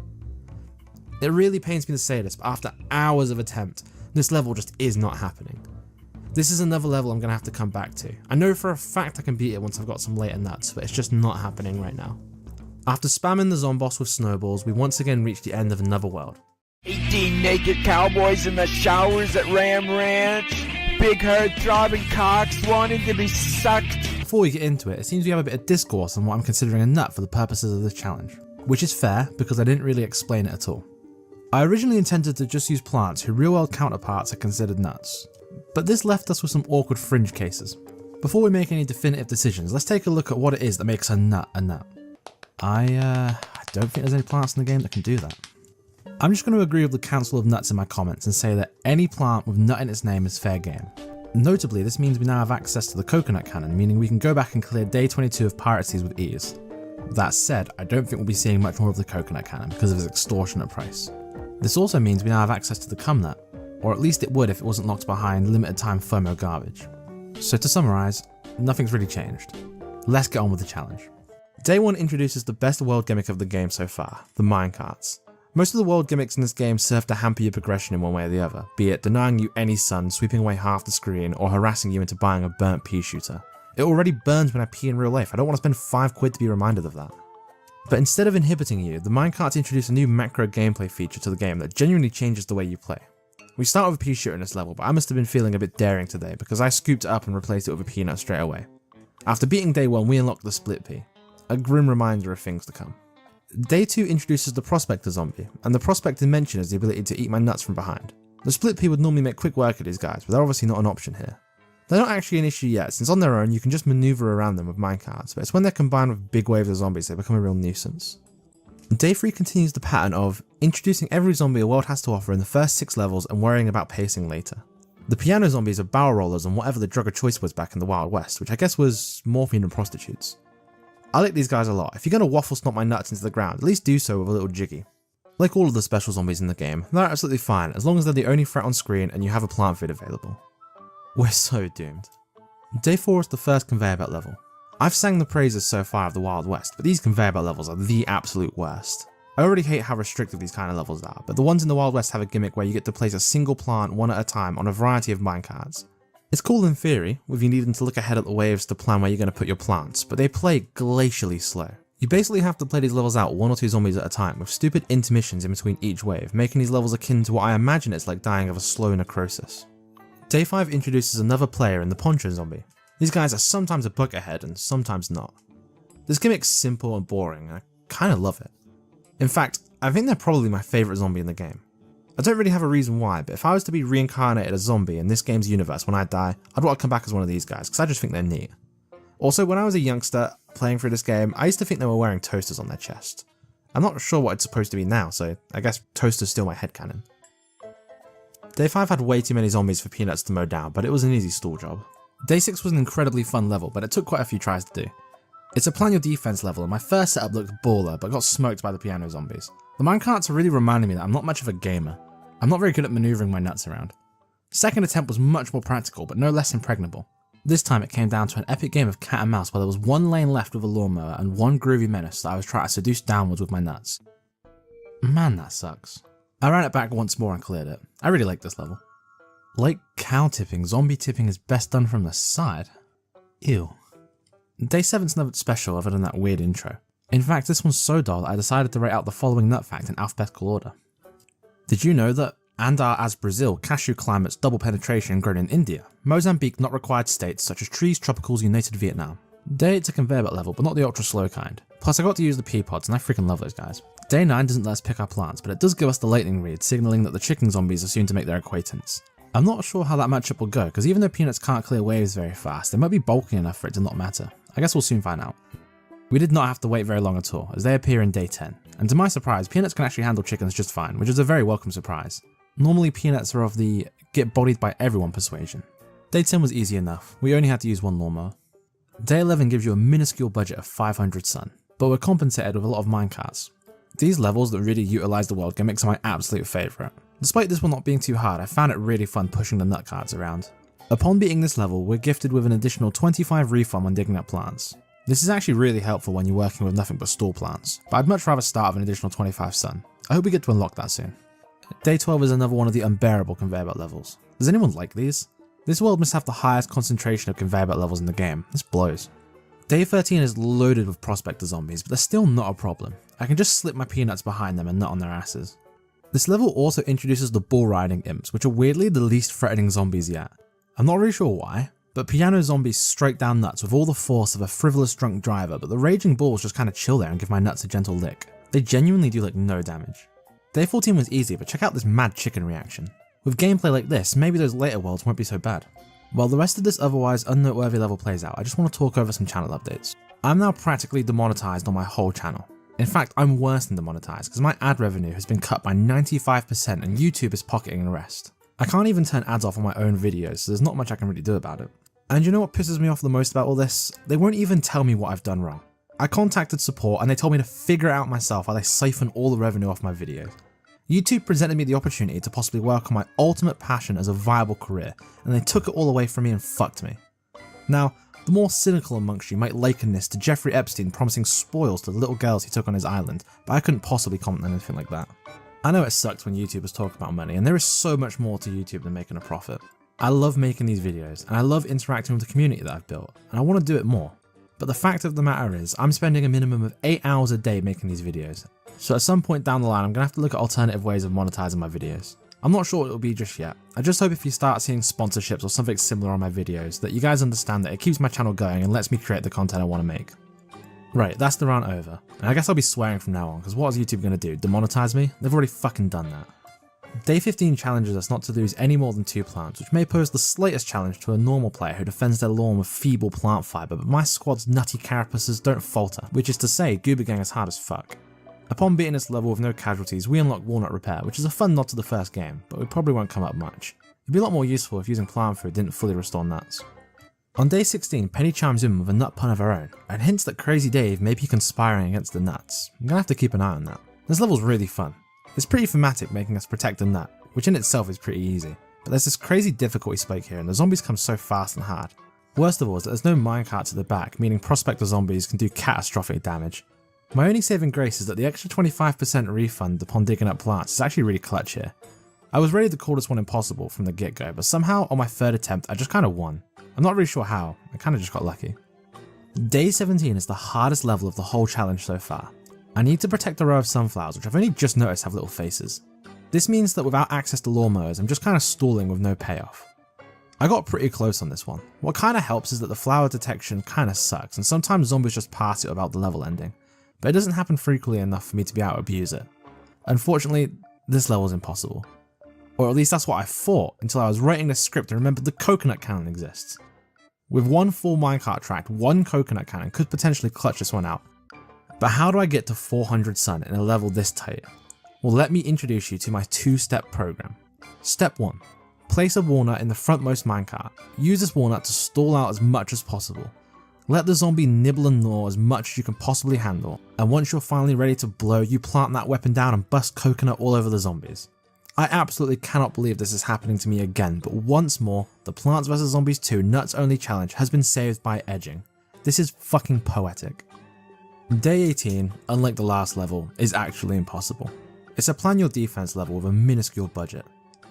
It really pains me to say this, but after hours of attempt, this level just is not happening. This is another level I'm going to have to come back to. I know for a fact I can beat it once I've got some later nuts, but it's just not happening right now. After spamming the Zomboss with snowballs, we once again reach the end of another world. 18 naked cowboys in the showers at Ram Ranch. Big herd throbbing cocks wanting to be sucked. Before we get into it, it seems we have a bit of discourse on what I'm considering a nut for the purposes of this challenge. Which is fair, because I didn't really explain it at all. I originally intended to just use plants whose real-world counterparts are considered nuts, but this left us with some awkward fringe cases. Before we make any definitive decisions, let's take a look at what it is that makes a nut a nut. I don't think there's any plants in the game that can do that. I'm just going to agree with the Council of Nuts in my comments and say that any plant with nut in its name is fair game. Notably, this means we now have access to the coconut cannon, meaning we can go back and clear day 22 of Pirate Seas with ease. That said, I don't think we'll be seeing much more of the coconut cannon because of its extortionate price. This also means we now have access to the cum nut, or at least it would if it wasn't locked behind limited time FOMO garbage. So to summarise, nothing's really changed. Let's get on with the challenge. Day 1 introduces the best world gimmick of the game so far, the minecarts. Most of the world gimmicks in this game serve to hamper your progression in one way or the other, be it denying you any sun, sweeping away half the screen, or harassing you into buying a burnt pea shooter. It already burns when I pee in real life, I don't want to spend £5 to be reminded of that. But instead of inhibiting you, the minecarts introduce a new macro gameplay feature to the game that genuinely changes the way you play. We start with a pea shooter in this level, but I must have been feeling a bit daring today because I scooped it up and replaced it with a peanut straight away. After beating day 1, we unlocked the split pea, a grim reminder of things to come. Day 2 introduces the Prospector zombie, and the Prospector mention has the ability to eat my nuts from behind. The Split Pea would normally make quick work of these guys, but they're obviously not an option here. They're not actually an issue yet, since on their own you can just maneuver around them with minecarts, but it's when they're combined with big waves of zombies they become a real nuisance. Day 3 continues the pattern of introducing every zombie a world has to offer in the first 6 levels and worrying about pacing later. The piano zombies are barrel rollers and whatever the drug of choice was back in the Wild West, which I guess was morphine and prostitutes. I like these guys a lot. If you're going to waffle stomp my nuts into the ground, at least do so with a little jiggy. Like all of the special zombies in the game, they're absolutely fine as long as they're the only threat on screen and you have a plant feed available. We're so doomed. Day 4 is the first conveyor belt level. I've sang the praises so far of the Wild West, but these conveyor belt levels are the absolute worst. I already hate how restrictive these kind of levels are, but the ones in the Wild West have a gimmick where you get to place a single plant one at a time on a variety of minecarts. It's cool in theory, with you needing to look ahead at the waves to plan where you're going to put your plants, but they play glacially slow. You basically have to play these levels out 1 or 2 zombies at a time, with stupid intermissions in between each wave, making these levels akin to what I imagine it's like dying of a slow necrosis. Day 5 introduces another player in the Poncho zombie. These guys are sometimes a buck ahead and sometimes not. This gimmick's simple and boring, and I kinda love it. In fact, I think they're probably my favourite zombie in the game. I don't really have a reason why, but if I was to be reincarnated as a zombie in this game's universe when I die, I'd want to come back as one of these guys, because I just think they're neat. Also, when I was a youngster playing through this game, I used to think they were wearing toasters on their chest. I'm not sure what it's supposed to be now, so I guess toaster's still my headcanon. Day 5 had way too many zombies for Peanuts to mow down, but it was an easy stall job. Day 6 was an incredibly fun level, but it took quite a few tries to do. It's a plan your defense level, and my first setup looked baller, but got smoked by the piano zombies. The minecarts are really reminding me that I'm not much of a gamer. I'm not very good at maneuvering my nuts around. Second attempt was much more practical, but no less impregnable. This time it came down to an epic game of cat and mouse where there was 1 lane left with a lawnmower and 1 groovy menace that I was trying to seduce downwards with my nuts. Man, that sucks. I ran it back once more and cleared it. I really like this level. Like cow tipping, zombie tipping is best done from the side. Ew. Day 7's never special other than that weird intro. In fact, this one's so dull that I decided to write out the following nut fact in alphabetical order. Did you know that Andar as Brazil, cashew climates, double penetration grown in India, Mozambique not required states such as trees, tropicals, united Vietnam? Day 8's a conveyor belt level, but not the ultra slow kind. Plus I got to use the pea pods and I freaking love those guys. Day 9 doesn't let us pick our plants, but it does give us the lightning read, signalling that the chicken zombies are soon to make their acquaintance. I'm not sure how that matchup will go, because even though Peanuts can't clear waves very fast, they might be bulky enough for it to not matter. I guess we'll soon find out. We did not have to wait very long at all, as they appear in Day 10, and to my surprise, Peanuts can actually handle chickens just fine, which is a very welcome surprise. Normally Peanuts are of the get bodied by everyone persuasion. Day 10 was easy enough, we only had to use 1 lawnmower. Day 11 gives you a minuscule budget of 500 sun, but we're compensated with a lot of minecarts. These levels that really utilise the world gimmicks are my absolute favourite. Despite this one not being too hard, I found it really fun pushing the nut carts around. Upon beating this level, we're gifted with an additional 25 refund when digging up plants. This is actually really helpful when you're working with nothing but stall plants, but I'd much rather start with an additional 25 sun. I hope we get to unlock that soon. Day 12 is another one of the unbearable conveyor belt levels. Does anyone like these? This world must have the highest concentration of conveyor belt levels in the game. This blows. Day 13 is loaded with prospector zombies, but they're still not a problem. I can just slip my peanuts behind them and nut on their asses. This level also introduces the bull riding imps, which are weirdly the least threatening zombies yet. I'm not really sure why, but piano zombies strike down nuts with all the force of a frivolous drunk driver, but the raging bulls just kinda chill there and give my nuts a gentle lick. They genuinely do like no damage. Day 14 was easy, but check out this mad chicken reaction. With gameplay like this, maybe those later worlds won't be so bad. While the rest of this otherwise unnoteworthy level plays out, I just want to talk over some channel updates. I'm now practically demonetized on my whole channel. In fact, I'm worse than demonetized because my ad revenue has been cut by 95% and YouTube is pocketing the rest. I can't even turn ads off on my own videos, so there's not much I can really do about it. And you know what pisses me off the most about all this? They won't even tell me what I've done wrong. I contacted support and they told me to figure it out myself while they siphon all the revenue off my videos. YouTube presented me the opportunity to possibly work on my ultimate passion as a viable career, and they took it all away from me and fucked me. Now, the more cynical amongst you might liken this to Jeffrey Epstein promising spoils to the little girls he took on his island, but I couldn't possibly comment on anything like that. I know it sucks when YouTubers talk about money, and there is so much more to YouTube than making a profit. I love making these videos, and I love interacting with the community that I've built, and I want to do it more. But the fact of the matter is, I'm spending a minimum of 8 hours a day making these videos, so at some point down the line I'm going to have to look at alternative ways of monetizing my videos. I'm not sure what it will be just yet. I just hope if you start seeing sponsorships or something similar on my videos that you guys understand that it keeps my channel going and lets me create the content I want to make. Right, that's the rant over. And I guess I'll be swearing from now on, because what is YouTube going to do? Demonetize me? They've already fucking done that. Day 15 challenges us not to lose any more than 2 plants, which may pose the slightest challenge to a normal player who defends their lawn with feeble plant fibre, but my squad's nutty carapaces don't falter, which is to say, Goober Gang is hard as fuck. Upon beating this level with no casualties, we unlock Walnut Repair, which is a fun nod to the first game, but we probably won't come up much. It'd be a lot more useful if using plant food didn't fully restore nuts. On day 16, Penny chimes in with a nut pun of her own, and hints that Crazy Dave may be conspiring against the nuts. I'm gonna have to keep an eye on that. This level's really fun. It's pretty thematic, making us protect a nut, which in itself is pretty easy, but there's this crazy difficulty spike here and the zombies come so fast and hard. Worst of all is that there's no minecart to the back, meaning prospector zombies can do catastrophic damage. My only saving grace is that the extra 25% refund upon digging up plants is actually really clutch here. I was ready to call this one impossible from the get-go, but somehow on my third attempt I just kinda won. I'm not really sure how, I kinda just got lucky. Day 17 is the hardest level of the whole challenge so far. I need to protect a row of sunflowers, which I've only just noticed have little faces. This means that without access to lawnmowers, I'm just kinda stalling with no payoff. I got pretty close on this one. What kinda helps is that the flower detection kinda sucks, and sometimes zombies just pass it without the level ending, but it doesn't happen frequently enough for me to be able to abuse it. Unfortunately, this level is impossible. Or at least that's what I thought until I was writing this script and remembered the coconut cannon exists. With one full minecart track, one coconut cannon could potentially clutch this one out. But how do I get to 400 sun in a level this tight? Well, let me introduce you to my 2-step program. Step 1. Place a walnut in the frontmost minecart. Use this walnut to stall out as much as possible. Let the zombie nibble and gnaw as much as you can possibly handle, and once you're finally ready to blow, you plant that weapon down and bust coconut all over the zombies. I absolutely cannot believe this is happening to me again, but once more, the Plants vs Zombies 2 Nuts Only Challenge has been saved by edging. This is fucking poetic. Day 18, unlike the last level, is actually impossible. It's a plan your defense level with a minuscule budget.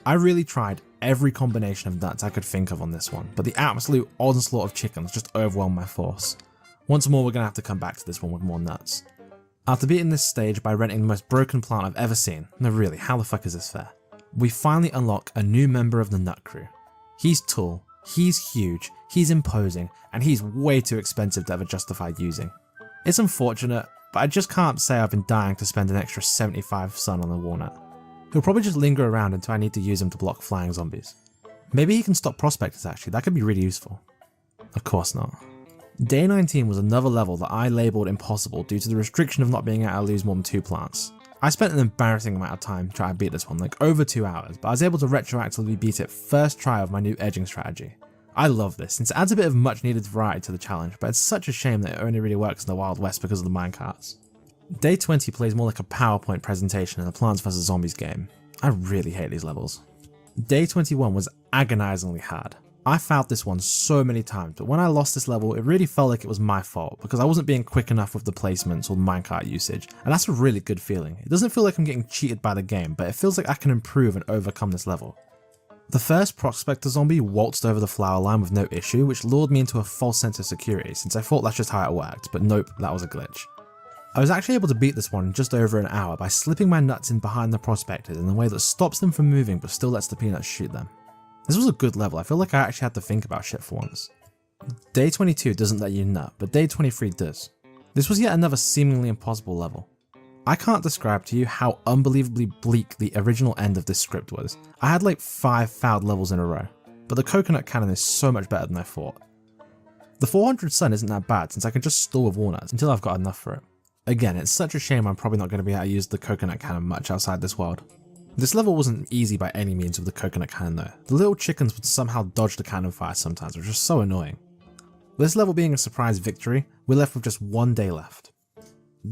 I really tried every combination of nuts I could think of on this one, but the absolute onslaught of chickens just overwhelmed my force. Once more, we're gonna have to come back to this one with more nuts. After beating this stage by renting the most broken plant I've ever seen, no really, how the fuck is this fair? We finally unlock a new member of the Nut Crew. He's tall, he's huge, he's imposing, and he's way too expensive to ever justify using. It's unfortunate, but I just can't say I've been dying to spend an extra 75 sun on the walnut. He'll probably just linger around until I need to use him to block flying zombies. Maybe he can stop prospectors actually, that could be really useful. Of course not. Day 19 was another level that I labelled impossible due to the restriction of not being able to lose more than 2 plants. I spent an embarrassing amount of time trying to beat this one, like over 2 hours, but I was able to retroactively beat it first try of my new edging strategy. I love this, since it adds a bit of much needed variety to the challenge, but it's such a shame that it only really works in the Wild West because of the minecarts. Day 20 plays more like a PowerPoint presentation in a Plants vs Zombies game. I really hate these levels. Day 21 was agonizingly hard. I failed this one so many times, but when I lost this level, it really felt like it was my fault because I wasn't being quick enough with the placements or minecart usage, and that's a really good feeling. It doesn't feel like I'm getting cheated by the game, but it feels like I can improve and overcome this level. The first prospector zombie waltzed over the flower line with no issue, which lured me into a false sense of security since I thought that's just how it worked, but nope, that was a glitch. I was actually able to beat this one in just over an hour by slipping my nuts in behind the prospectors in a way that stops them from moving but still lets the peanuts shoot them. This was a good level, I feel like I actually had to think about shit for once. Day 22 doesn't let you nut, but day 23 does. This was yet another seemingly impossible level. I can't describe to you how unbelievably bleak the original end of this script was. I had like 5 failed levels in a row, but the coconut cannon is so much better than I thought. The 400 sun isn't that bad since I can just stall with walnuts until I've got enough for it. Again, it's such a shame I'm probably not going to be able to use the coconut cannon much outside this world. This level wasn't easy by any means with the coconut cannon though. The little chickens would somehow dodge the cannon fire sometimes, which was so annoying. With this level being a surprise victory, we're left with just 1 day left.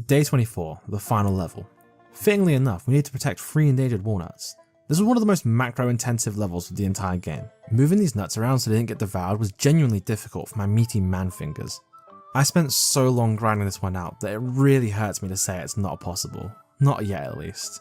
Day 24, the final level. Fittingly enough, we need to protect 3 endangered walnuts. This was one of the most macro-intensive levels of the entire game. Moving these nuts around so they didn't get devoured was genuinely difficult for my meaty man fingers. I spent so long grinding this one out that it really hurts me to say it's not possible. Not yet at least.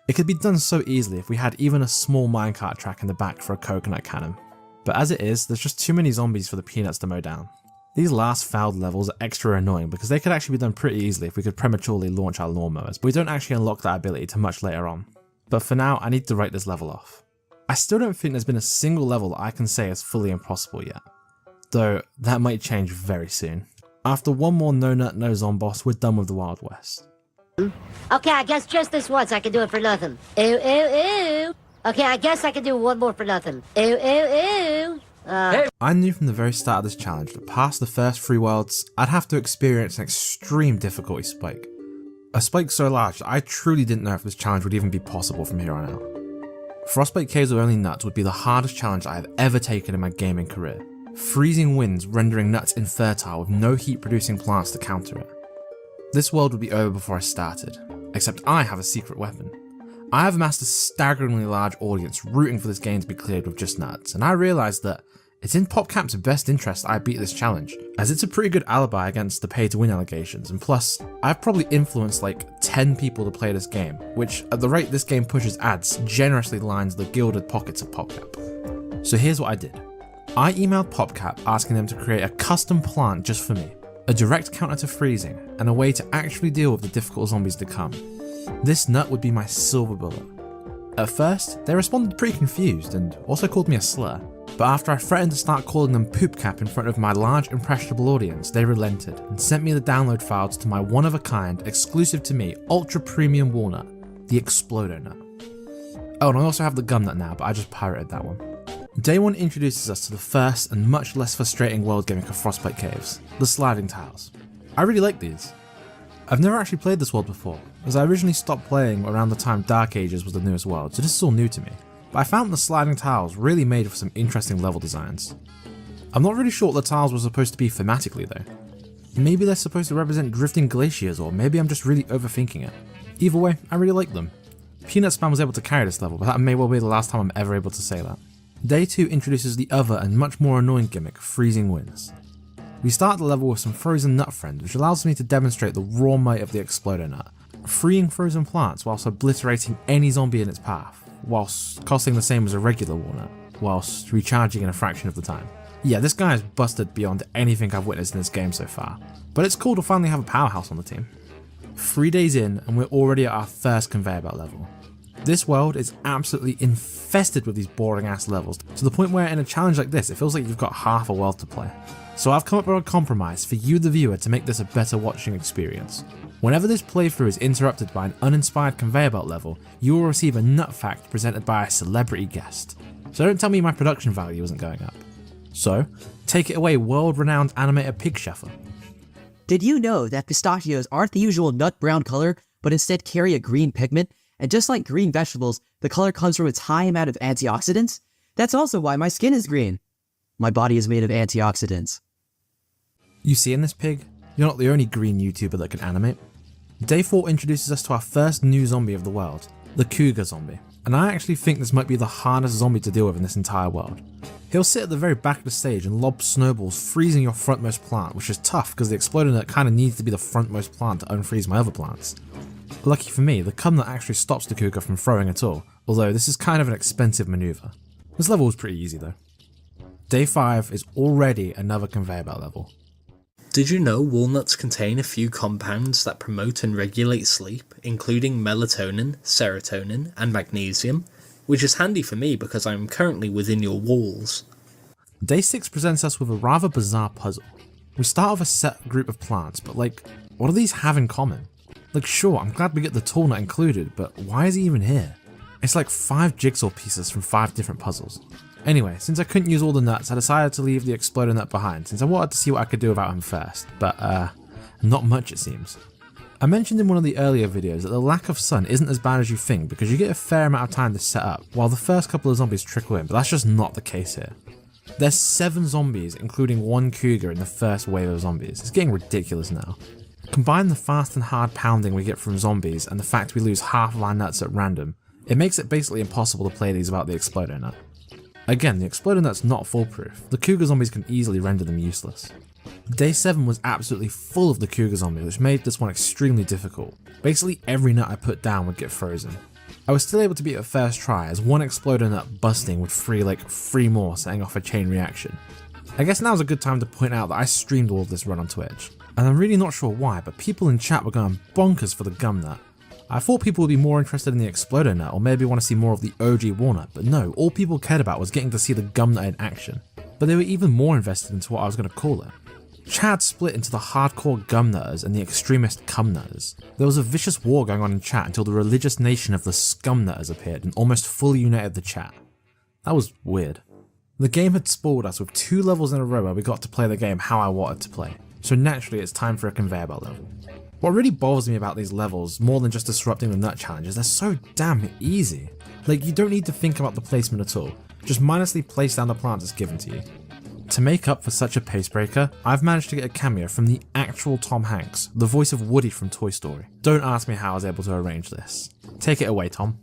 It could be done so easily if we had even a small minecart track in the back for a coconut cannon. But as it is, there's just too many zombies for the peanuts to mow down. These last failed levels are extra annoying because they could actually be done pretty easily if we could prematurely launch our lawnmowers, but we don't actually unlock that ability till much later on. But for now, I need to write this level off. I still don't think there's been a single level that I can say is fully impossible yet. Though, that might change very soon. After one more no nut, no zomboss, we're done with the Wild West. Okay, I guess just this once I can do it for nothing. Ew, ew, ew. Okay, I guess I can do one more for nothing. Ew, ew, ew. I knew from the very start of this challenge that past the first 3 worlds, I'd have to experience an extreme difficulty spike. A spike so large that I truly didn't know if this challenge would even be possible from here on out. Frostbite Caves with only nuts would be the hardest challenge I have ever taken in my gaming career. Freezing winds rendering nuts infertile with no heat producing plants to counter it. This world would be over before I started, except I have a secret weapon. I have amassed a staggeringly large audience rooting for this game to be cleared with just nuts, and I realised that it's in PopCap's best interest I beat this challenge, as it's a pretty good alibi against the pay to win allegations, and plus, I've probably influenced like 10 people to play this game, which at the rate this game pushes ads generously lines the gilded pockets of PopCap. So here's what I did. I emailed PopCap asking them to create a custom plant just for me, a direct counter to freezing, and a way to actually deal with the difficult zombies to come. This nut would be my silver bullet. At first, they responded pretty confused and also called me a slur, but after I threatened to start calling them PoopCap in front of my large impressionable audience, they relented and sent me the download files to my one-of-a-kind, exclusive to me, ultra premium walnut, the Explodo Nut. Oh, and I also have the gum nut now, but I just pirated that one. Day 1 introduces us to the first and much less frustrating world gimmick of Frostbite Caves, the sliding tiles. I really like these. I've never actually played this world before, as I originally stopped playing around the time Dark Ages was the newest world, so this is all new to me, but I found the sliding tiles really made for some interesting level designs. I'm not really sure what the tiles were supposed to be thematically though. Maybe they're supposed to represent drifting glaciers, or maybe I'm just really overthinking it. Either way, I really like them. Peanut Spam was able to carry this level, but that may well be the last time I'm ever able to say that. Day 2 introduces the other and much more annoying gimmick, freezing winds. We start the level with some frozen nut friends, which allows me to demonstrate the raw might of the Explodo Nut, freeing frozen plants whilst obliterating any zombie in its path, whilst costing the same as a regular walnut, whilst recharging in a fraction of the time. Yeah, this guy is busted beyond anything I've witnessed in this game so far, but it's cool to finally have a powerhouse on the team. 3 days in and we're already at our first conveyor belt level. This world is absolutely infested with these boring ass levels, to the point where in a challenge like this it feels like you've got half a world to play. So I've come up with a compromise for you the viewer to make this a better watching experience. Whenever this playthrough is interrupted by an uninspired conveyor belt level, you will receive a nut fact presented by a celebrity guest. So don't tell me my production value isn't going up. So, take it away, world-renowned animator Pig Cheffer. Did you know that pistachios aren't the usual nut brown color, but instead carry a green pigment? And just like green vegetables, the color comes from its high amount of antioxidants? That's also why my skin is green. My body is made of antioxidants. You seeing this, Pig? You're not the only green YouTuber that can animate. Day 4 introduces us to our first new zombie of the world, the Cougar Zombie. And I actually think this might be the hardest zombie to deal with in this entire world. He'll sit at the very back of the stage and lob snowballs, freezing your frontmost plant, which is tough because the Explodo Nut kind of needs to be the frontmost plant to unfreeze my other plants. Lucky for me, the cum nut actually stops the Cougar from throwing at all, although this is kind of an expensive maneuver. This level was pretty easy though. Day 5 is already another conveyor belt level. Did you know walnuts contain a few compounds that promote and regulate sleep, including melatonin, serotonin, and magnesium? Which is handy for me because I am currently within your walls. Day 6 presents us with a rather bizarre puzzle. We start with a set group of plants, but like, what do these have in common? Like sure, I'm glad we get the tall nut included, but why is he even here? It's like 5 jigsaw pieces from 5 different puzzles. Anyway, since I couldn't use all the nuts, I decided to leave the Explodo Nut behind since I wanted to see what I could do without him first, but not much it seems. I mentioned in one of the earlier videos that the lack of sun isn't as bad as you think because you get a fair amount of time to set up while the first couple of zombies trickle in, but that's just not the case here. There's 7 zombies including 1 cougar in the first wave of zombies. It's getting ridiculous now. Combine the fast and hard pounding we get from zombies and the fact we lose half of our nuts at random, it makes it basically impossible to play these without the Explodo Nut. Again, the Explodo Nut's not foolproof, the cougar zombies can easily render them useless. Day 7 was absolutely full of the cougar zombies, which made this one extremely difficult. Basically every nut I put down would get frozen. I was still able to beat it at first try, as one Explodo Nut busting would free like 3 more, setting off a chain reaction. I guess now's a good time to point out that I streamed all of this run on Twitch, and I'm really not sure why, but people in chat were going bonkers for the gum nut. I thought people would be more interested in the Explodo Nut or maybe want to see more of the OG walnut, but no, all people cared about was getting to see the gum nut in action. But they were even more invested into what I was going to call it. Chat split into the hardcore gumnutters and the extremist cumnutters. There was a vicious war going on in chat until the religious nation of the scumnutters appeared and almost fully united the chat. That was weird. The game had spoiled us with 2 levels in a row where we got to play the game how I wanted to play, so naturally it's time for a conveyor belt level. What really bothers me about these levels, more than just disrupting the nut challenge, is they're so damn easy. Like, you don't need to think about the placement at all, just mindlessly place down the plant that's given to you. To make up for such a pace breaker, I've managed to get a cameo from the actual Tom Hanks, the voice of Woody from Toy Story. Don't ask me how I was able to arrange this. Take it away, Tom.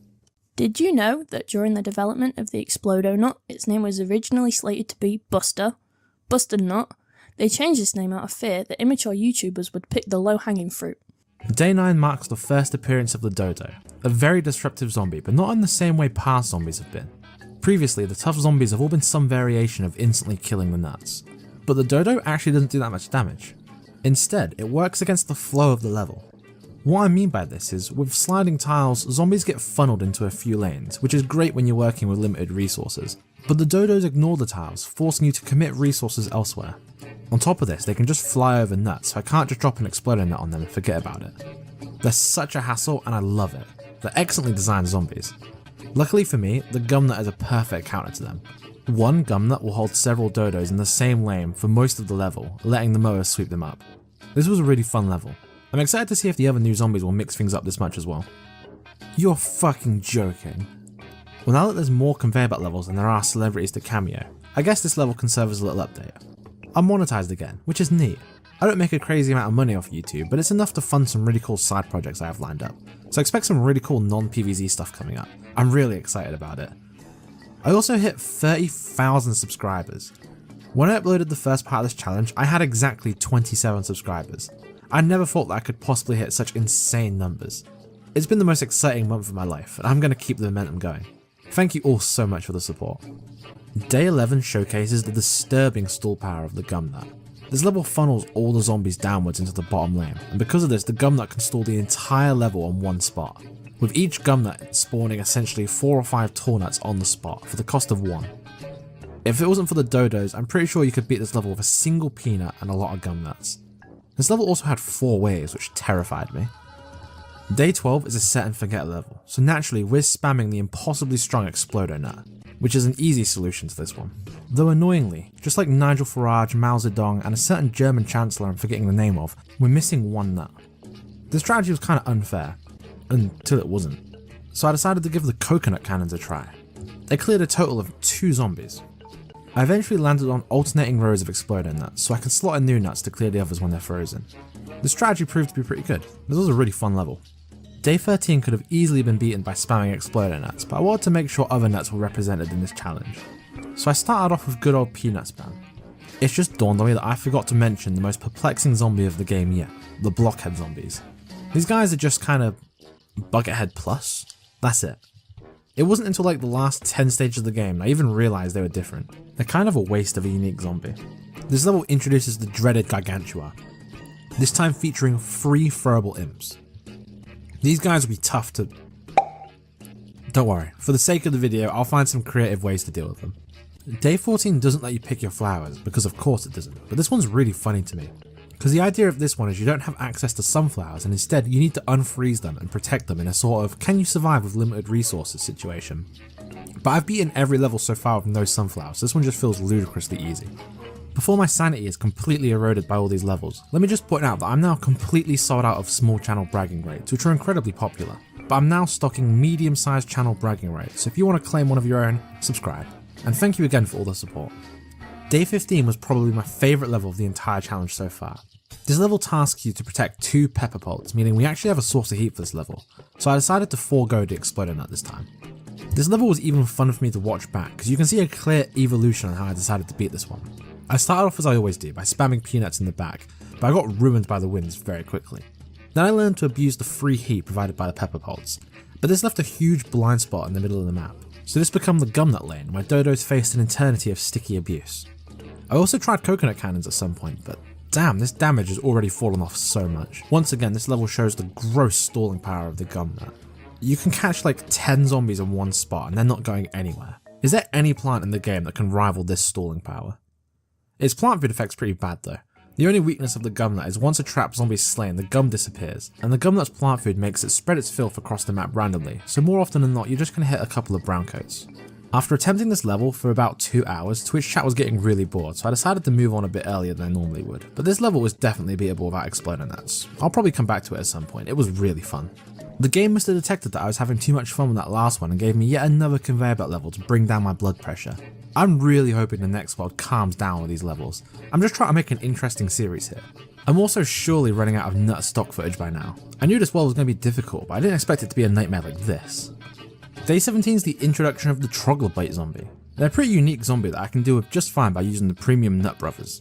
Did you know that during the development of the Explodo Nut, its name was originally slated to be Buster Nut? They changed this name out of fear that immature YouTubers would pick the low-hanging fruit. Day 9 marks the first appearance of the Dodo, a very disruptive zombie, but not in the same way past zombies have been. Previously, the tough zombies have all been some variation of instantly killing the nuts, but the Dodo actually doesn't do that much damage. Instead, it works against the flow of the level. What I mean by this is, with sliding tiles, zombies get funneled into a few lanes, which is great when you're working with limited resources, but the Dodos ignore the tiles, forcing you to commit resources elsewhere. On top of this, they can just fly over nuts, so I can't just drop an Explodo Nut on them and forget about it. They're such a hassle and I love it. They're excellently designed zombies. Luckily for me, the Gumnut is a perfect counter to them. One Gumnut will hold several Dodos in the same lane for most of the level, letting the mowers sweep them up. This was a really fun level. I'm excited to see if the other new zombies will mix things up this much as well. You're fucking joking. Well, now that there's more conveyor belt levels than there are celebrities to cameo, I guess this level can serve as a little update. I'm monetized again, which is neat. I don't make a crazy amount of money off YouTube, but it's enough to fund some really cool side projects I have lined up. So expect some really cool non-PvZ stuff coming up. I'm really excited about it. I also hit 30,000 subscribers. When I uploaded the first part of this challenge, I had exactly 27 subscribers. I never thought that I could possibly hit such insane numbers. It's been the most exciting month of my life, and I'm going to keep the momentum going. Thank you all so much for the support. Day 11 showcases the disturbing stall power of the Gumnut. This level funnels all the zombies downwards into the bottom lane, and because of this, the Gumnut can stall the entire level on one spot, with each Gumnut spawning essentially 4 or 5 tall nuts on the spot for the cost of 1. If it wasn't for the Dodos, I'm pretty sure you could beat this level with a single peanut and a lot of Gumnuts. This level also had 4 waves, which terrified me. Day 12 is a set and forget level, so naturally we're spamming the impossibly strong Explodo Nut, which is an easy solution to this one. Though annoyingly, just like Nigel Farage, Mao Zedong, and a certain German chancellor I'm forgetting the name of, we're missing 1 nut. This strategy was kind of unfair, until it wasn't. So I decided to give the coconut cannons a try. They cleared a total of 2 zombies. I eventually landed on alternating rows of Explodo Nuts, so I can slot in new nuts to clear the others when they're frozen. The strategy proved to be pretty good. This was a really fun level. Day 13 could have easily been beaten by spamming Explodo Nuts, but I wanted to make sure other nuts were represented in this challenge. So I started off with good old peanut spam. It's just dawned on me that I forgot to mention the most perplexing zombie of the game yet, the blockhead zombies. These guys are just kind of Buckethead plus. That's it. It wasn't until like the last 10 stages of the game I even realised they were different. They're kind of a waste of a unique zombie. This level introduces the dreaded Gargantua, this time featuring 3 throwable imps. These guys will be tough to... Don't worry, for the sake of the video I'll find some creative ways to deal with them. Day 14 doesn't let you pick your flowers, because of course it doesn't, but this one's really funny to me. Because the idea of this one is you don't have access to sunflowers and instead you need to unfreeze them and protect them in a sort of can you survive with limited resources situation. But I've beaten every level so far with no sunflowers, so this one just feels ludicrously easy. Before my sanity is completely eroded by all these levels, let me just point out that I'm now completely sold out of small channel bragging rates, which are incredibly popular. But I'm now stocking medium-sized channel bragging rates, so if you want to claim one of your own, subscribe. And thank you again for all the support. Day 15 was probably my favourite level of the entire challenge so far. This level tasks you to protect 2 pepper pods, meaning we actually have a source of heat for this level, so I decided to forego the Explodo Nut this time. This level was even fun for me to watch back, because you can see a clear evolution on how I decided to beat this one. I started off as I always do, by spamming peanuts in the back, but I got ruined by the winds very quickly. Then I learned to abuse the free heat provided by the pepper pods, but this left a huge blind spot in the middle of the map, so this became the Gumnut lane where Dodos faced an eternity of sticky abuse. I also tried coconut cannons at some point, but damn, this damage has already fallen off so much. Once again, this level shows the gross stalling power of the Gumnut. You can catch like 10 zombies in one spot and they're not going anywhere. Is there any plant in the game that can rival this stalling power? Its plant food effect's pretty bad though. The only weakness of the gum nut is once a trap zombie is slain, the gum disappears, and the gum nut's plant food makes it spread its filth across the map randomly, so more often than not you're just going to hit a couple of brown coats. After attempting this level for about 2 hours, Twitch chat was getting really bored, so I decided to move on a bit earlier than I normally would, but this level was definitely beatable without exploding nuts. I'll probably come back to it at some point, it was really fun. The game must have detected that I was having too much fun with that last one and gave me yet another conveyor belt level to bring down my blood pressure. I'm really hoping the next world calms down with these levels. I'm just trying to make an interesting series here. I'm also surely running out of nut stock footage by now. I knew this world was going to be difficult, but I didn't expect it to be a nightmare like this. Day 17 is the introduction of the Troglodyte zombie. They're a pretty unique zombie that I can deal with just fine by using the premium Nut Brothers.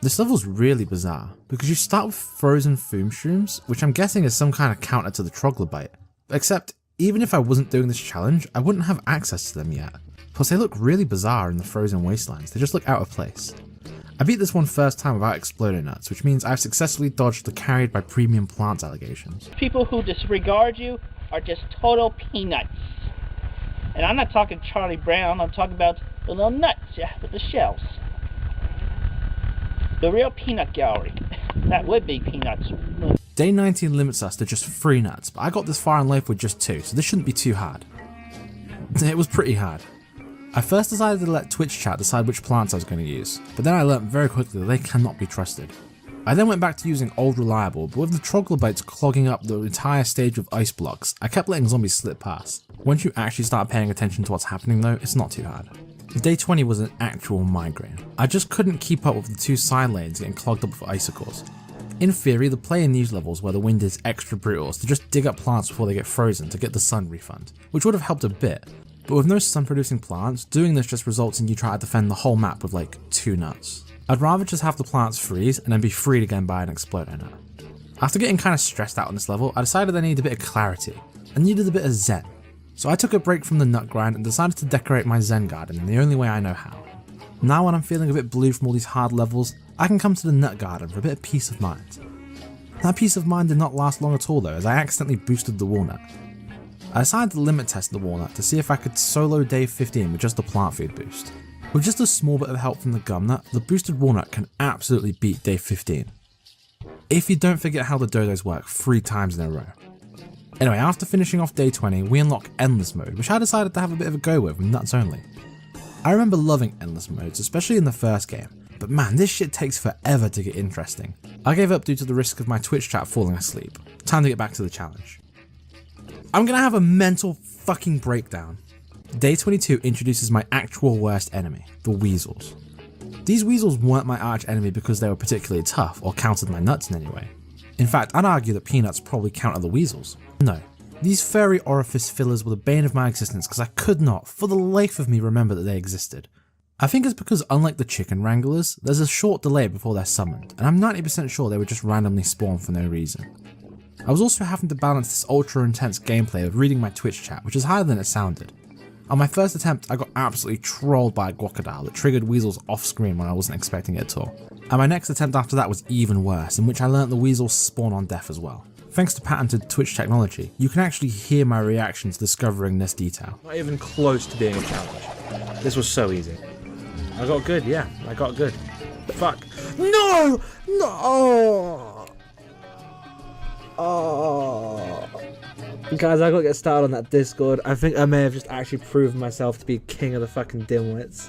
This level's really bizarre, because you start with frozen foam shrooms, which I'm guessing is some kind of counter to the Troglodyte. Except, even if I wasn't doing this challenge, I wouldn't have access to them yet. Plus they look really bizarre in the frozen wastelands, they just look out of place. I beat this one first time without exploding nuts, which means I've successfully dodged the carried by premium plants allegations. People who disregard you are just total peanuts. And I'm not talking Charlie Brown, I'm talking about the little nuts, yeah, with the shells. The real peanut gallery. That would be peanuts. Day 19 limits us to just 3 nuts, but I got this far in life with just 2, so this shouldn't be too hard. It was pretty hard. I first decided to let Twitch chat decide which plants I was going to use, but then I learnt very quickly that they cannot be trusted. I then went back to using Old Reliable, but with the Troglodytes clogging up the entire stage with ice blocks, I kept letting zombies slip past. Once you actually start paying attention to what's happening though, it's not too hard. Day 20 was an actual migraine. I just couldn't keep up with the 2 side lanes getting clogged up with icicles. In theory, the play in these levels where the wind is extra brutal is to just dig up plants before they get frozen to get the sun refund, which would have helped a bit, but with no sun producing plants, doing this just results in you trying to defend the whole map with like 2 nuts. I'd rather just have the plants freeze and then be freed again by an exploder nut. After getting kind of stressed out on this level, I decided I needed a bit of clarity. I needed a bit of zen. So I took a break from the nut grind and decided to decorate my zen garden in the only way I know how. Now when I'm feeling a bit blue from all these hard levels, I can come to the nut garden for a bit of peace of mind. That peace of mind did not last long at all though, as I accidentally boosted the walnut. I decided to limit test the walnut to see if I could solo day 15 with just the plant food boost. With just a small bit of help from the gum nut, the boosted walnut can absolutely beat day 15. If you don't forget how the dodos work 3 times in a row. Anyway, after finishing off day 20, we unlock Endless Mode, which I decided to have a bit of a go with nuts only. I remember loving Endless Modes, especially in the first game, but man, this shit takes forever to get interesting. I gave up due to the risk of my Twitch chat falling asleep. Time to get back to the challenge. I'm gonna have a mental fucking breakdown. Day 22 introduces my actual worst enemy, the weasels. These weasels weren't my arch enemy because they were particularly tough or countered my nuts in any way. In fact, I'd argue that peanuts probably counter the weasels. No, these furry orifice fillers were the bane of my existence because I could not, for the life of me, remember that they existed. I think it's because unlike the chicken wranglers, there's a short delay before they're summoned, and I'm 90% sure they would just randomly spawn for no reason. I was also having to balance this ultra intense gameplay with reading my Twitch chat, which is harder than it sounded. On my first attempt, I got absolutely trolled by a Guacodile that triggered weasels off screen when I wasn't expecting it at all. And my next attempt after that was even worse, in which I learnt the weasels spawn on death as well. Thanks to patented Twitch technology, you can actually hear my reaction to discovering this detail. Not even close to being a challenge. This was so easy. I got good, yeah, I got good. Fuck. No! No! Oh. Guys, I gotta get started on that Discord. I think I may have just actually proven myself to be king of the fucking dimwits.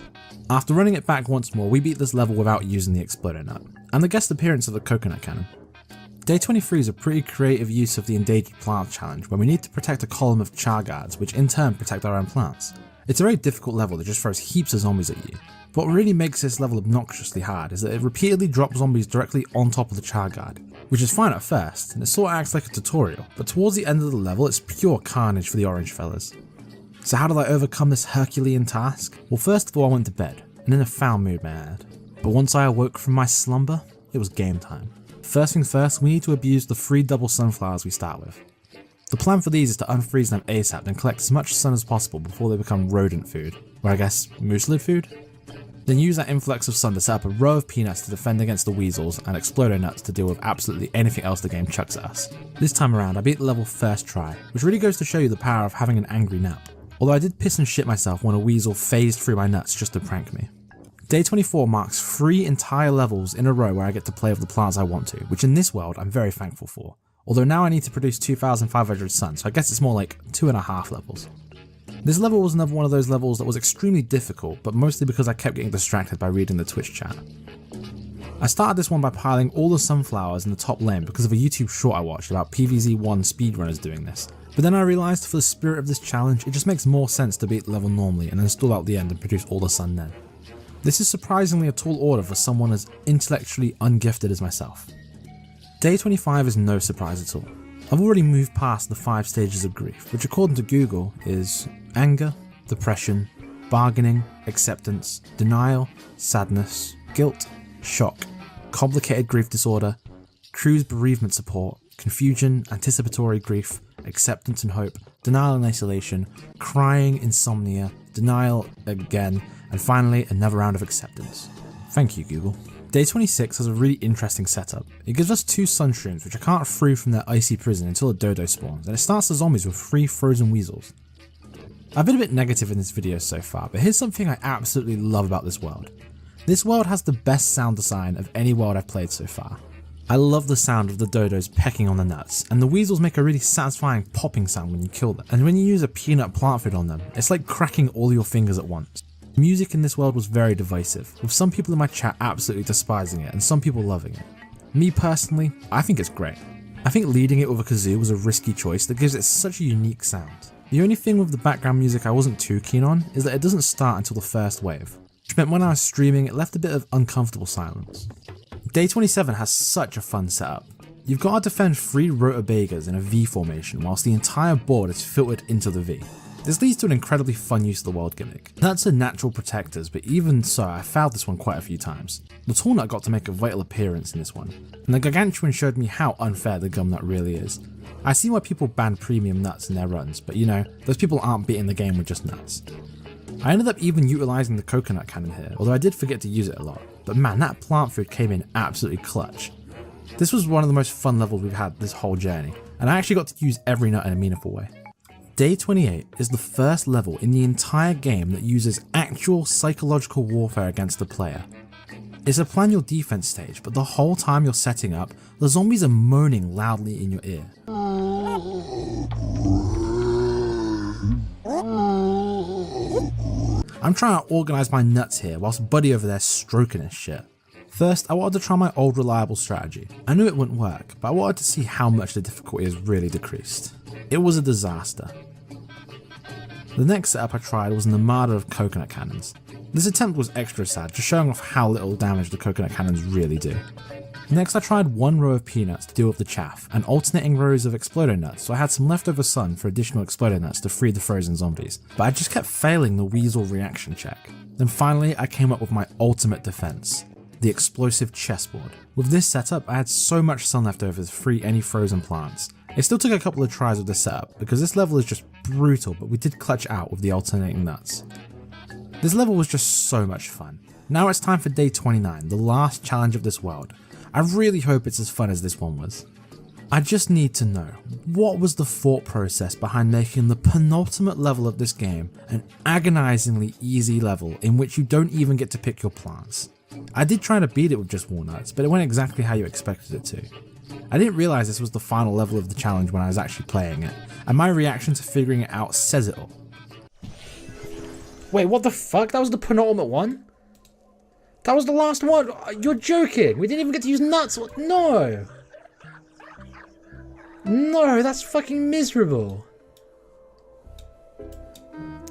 After running it back once more, we beat this level without using the exploder nut, and the guest appearance of the coconut cannon. Day 23 is a pretty creative use of the endangered plant challenge where we need to protect a column of char guards, which in turn protect our own plants. It's a very difficult level that just throws heaps of zombies at you. But what really makes this level obnoxiously hard is that it repeatedly drops zombies directly on top of the char guard, which is fine at first, and it sort of acts like a tutorial, but towards the end of the level it's pure carnage for the orange fellas. So how did I overcome this Herculean task? Well, first of all I went to bed, and in a foul mood may I add. But once I awoke from my slumber, it was game time. First things first, we need to abuse the 3 double sunflowers we start with. The plan for these is to unfreeze them ASAP and collect as much sun as possible before they become rodent food, or I guess mooselid food? Then use that influx of sun to set up a row of peanuts to defend against the weasels and explodo nuts to deal with absolutely anything else the game chucks at us. This time around I beat the level first try, which really goes to show you the power of having an angry nap. Although I did piss and shit myself when a weasel phased through my nuts just to prank me. Day 24 marks 3 entire levels in a row where I get to play with the plants I want to, which in this world I'm very thankful for. Although now I need to produce 2,500 sun, so I guess it's more like 2.5 levels. This level was another one of those levels that was extremely difficult, but mostly because I kept getting distracted by reading the Twitch chat. I started this one by piling all the sunflowers in the top lane because of a YouTube short I watched about PvZ1 speedrunners doing this, but then I realised for the spirit of this challenge it just makes more sense to beat the level normally and then stall out the end and produce all the sun then. This is surprisingly a tall order for someone as intellectually ungifted as myself. Day 25 is no surprise at all. I've already moved past the 5 stages of grief, which according to Google is anger, depression, bargaining, acceptance, denial, sadness, guilt, shock, complicated grief disorder, cruise bereavement support, confusion, anticipatory grief, acceptance and hope, denial and isolation, crying, insomnia, denial again, and finally another round of acceptance. Thank you, Google. Day 26 has a really interesting setup. It gives us 2 sunshrooms which I can't free from their icy prison until a dodo spawns, and it starts the zombies with 3 frozen weasels. I've been a bit negative in this video so far, but here's something I absolutely love about this world. This world has the best sound design of any world I've played so far. I love the sound of the dodos pecking on the nuts, and the weasels make a really satisfying popping sound when you kill them, and when you use a peanut plant food on them, it's like cracking all your fingers at once. Music in this world was very divisive, with some people in my chat absolutely despising it and some people loving it. Me personally, I think it's great. I think leading it with a kazoo was a risky choice that gives it such a unique sound. The only thing with the background music I wasn't too keen on is that it doesn't start until the first wave, which meant when I was streaming it left a bit of uncomfortable silence. Day 27 has such a fun setup. You've got to defend 3 rutabagas in a V formation whilst the entire board is filtered into the V. This leads to an incredibly fun use of the world gimmick. Nuts are natural protectors, but even so I failed this one quite a few times. The tall nut got to make a vital appearance in this one, and the gargantuan showed me how unfair the gum nut really is. I see why people ban premium nuts in their runs, but you know, those people aren't beating the game with just nuts. I ended up even utilising the coconut cannon here, although I did forget to use it a lot, but man, that plant food came in absolutely clutch. This was one of the most fun levels we've had this whole journey, and I actually got to use every nut in a meaningful way. Day 28 is the first level in the entire game that uses actual psychological warfare against the player. It's a plan your defense stage, but the whole time you're setting up, the zombies are moaning loudly in your ear. I'm trying to organise my nuts here whilst Buddy over there stroking his shit. First, I wanted to try my old reliable strategy. I knew it wouldn't work, but I wanted to see how much the difficulty has really decreased. It was a disaster. The next setup I tried was an armada of coconut cannons. This attempt was extra sad, just showing off how little damage the coconut cannons really do. Next I tried 1 row of peanuts to deal with the chaff, and alternating rows of explodo nuts, so I had some leftover sun for additional explodo nuts to free the frozen zombies, but I just kept failing the weasel reaction check. Then finally I came up with my ultimate defense, the explosive chessboard. With this setup I had so much sun left over to free any frozen plants. It still took a couple of tries with this setup, because this level is just brutal, but we did clutch out with the alternating nuts. This level was just so much fun. Now it's time for day 29, the last challenge of this world. I really hope it's as fun as this one was. I just need to know, what was the thought process behind making the penultimate level of this game an agonizingly easy level in which you don't even get to pick your plants? I did try to beat it with just walnuts, but it went exactly how you expected it to. I didn't realise this was the final level of the challenge when I was actually playing it, and my reaction to figuring it out says it all. Wait, what the fuck? That was the penultimate one? That was the last one? You're joking! We didn't even get to use nuts! No! No, that's fucking miserable.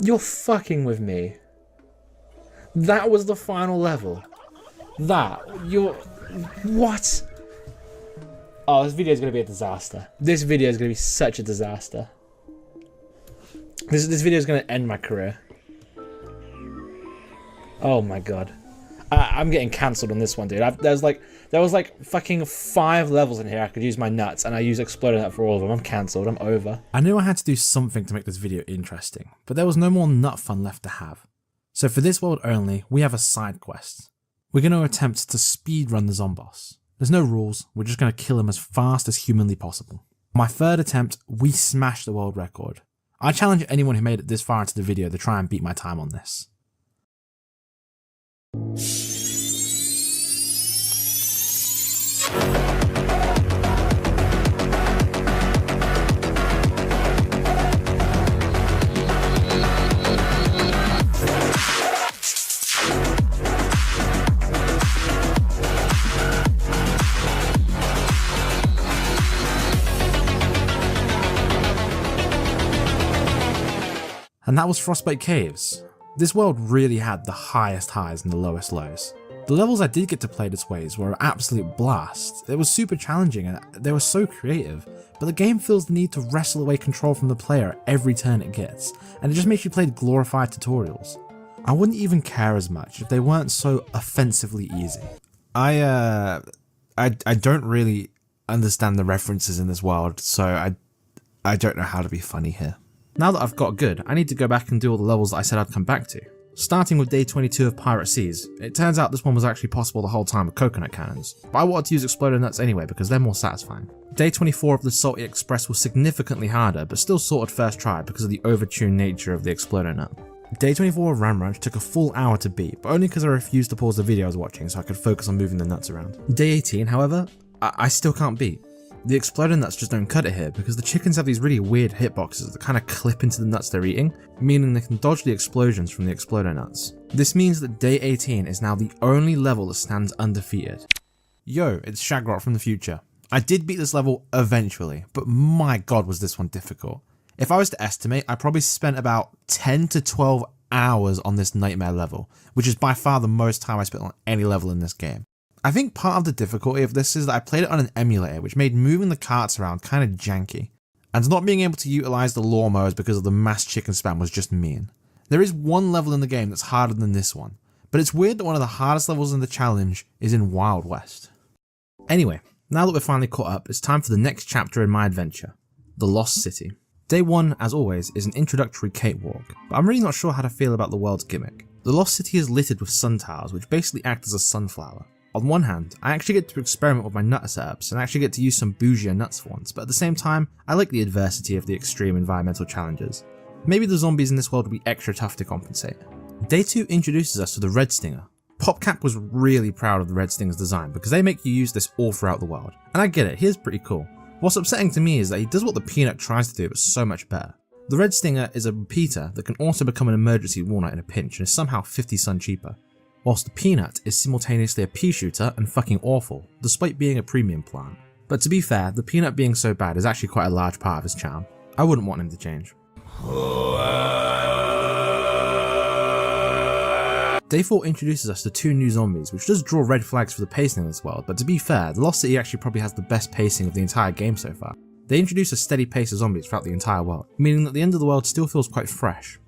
You're fucking with me. That was the final level. What? Oh, this video is going to be a disaster. This video is going to be such a disaster. This video is going to end my career. Oh my god. I'm getting cancelled on this one, dude. There was like fucking 5 levels in here I could use my nuts, and I use Exploder Nut for all of them. I'm cancelled. I'm over. I knew I had to do something to make this video interesting, but there was no more nut fun left to have. So for this world only, we have a side quest. We're going to attempt to speedrun the Zomboss. There's no rules, we're just going to kill him as fast as humanly possible. On my 3rd attempt, we smashed the world record. I challenge anyone who made it this far into the video to try and beat my time on this. And that was Frostbite Caves. This world really had the highest highs and the lowest lows. The levels I did get to play this ways were an absolute blast. It was super challenging and they were so creative, but the game feels the need to wrestle away control from the player every turn it gets, and it just makes you play glorified tutorials. I wouldn't even care as much if they weren't so offensively easy. I don't really understand the references in this world, so I don't know how to be funny here. Now that I've got good, I need to go back and do all the levels that I said I'd come back to. Starting with day 22 of Pirate Seas, it turns out this one was actually possible the whole time with coconut cannons, but I wanted to use Exploder Nuts anyway because they're more satisfying. Day 24 of the Salty Express was significantly harder, but still sorted first try because of the overtuned nature of the Exploder Nut. Day 24 of Ram Ranch took a full hour to beat, but only because I refused to pause the video I was watching so I could focus on moving the nuts around. Day 18, however, I still can't beat. The Exploder Nuts just don't cut it here because the chickens have these really weird hitboxes that kind of clip into the nuts they're eating, meaning they can dodge the explosions from the Exploder Nuts. This means that day 18 is now the only level that stands undefeated. Yo, it's Shagrot from the future. I did beat this level eventually, but my god was this one difficult. If I was to estimate, I probably spent about 10 to 12 hours on this nightmare level, which is by far the most time I spent on any level in this game. I think part of the difficulty of this is that I played it on an emulator, which made moving the carts around kind of janky, and not being able to utilize the lawnmowers because of the mass chicken spam was just mean. There is one level in the game that's harder than this one, but it's weird that one of the hardest levels in the challenge is in Wild West. Anyway, now that we're finally caught up, it's time for the next chapter in my adventure, The Lost City. Day 1, as always, is an introductory cakewalk, but I'm really not sure how to feel about the world's gimmick. The Lost City is littered with sun tiles, which basically act as a sunflower. On one hand, I actually get to experiment with my nut setups and actually get to use some bougier nuts for once, but at the same time, I like the adversity of the extreme environmental challenges. Maybe the zombies in this world will be extra tough to compensate. Day 2 introduces us to the Red Stinger. PopCap was really proud of the Red Stinger's design because they make you use this all throughout the world, and I get it, he is pretty cool. What's upsetting to me is that he does what the Peanut tries to do but so much better. The Red Stinger is a repeater that can also become an emergency walnut in a pinch and is somehow 50 sun cheaper, whilst the Peanut is simultaneously a pea shooter and fucking awful, despite being a premium plant. But to be fair, the Peanut being so bad is actually quite a large part of his charm. I wouldn't want him to change. Day 4 introduces us to 2 new zombies, which does draw red flags for the pacing in this world, but to be fair, The Lost City actually probably has the best pacing of the entire game so far. They introduce a steady pace of zombies throughout the entire world, meaning that the end of the world still feels quite fresh.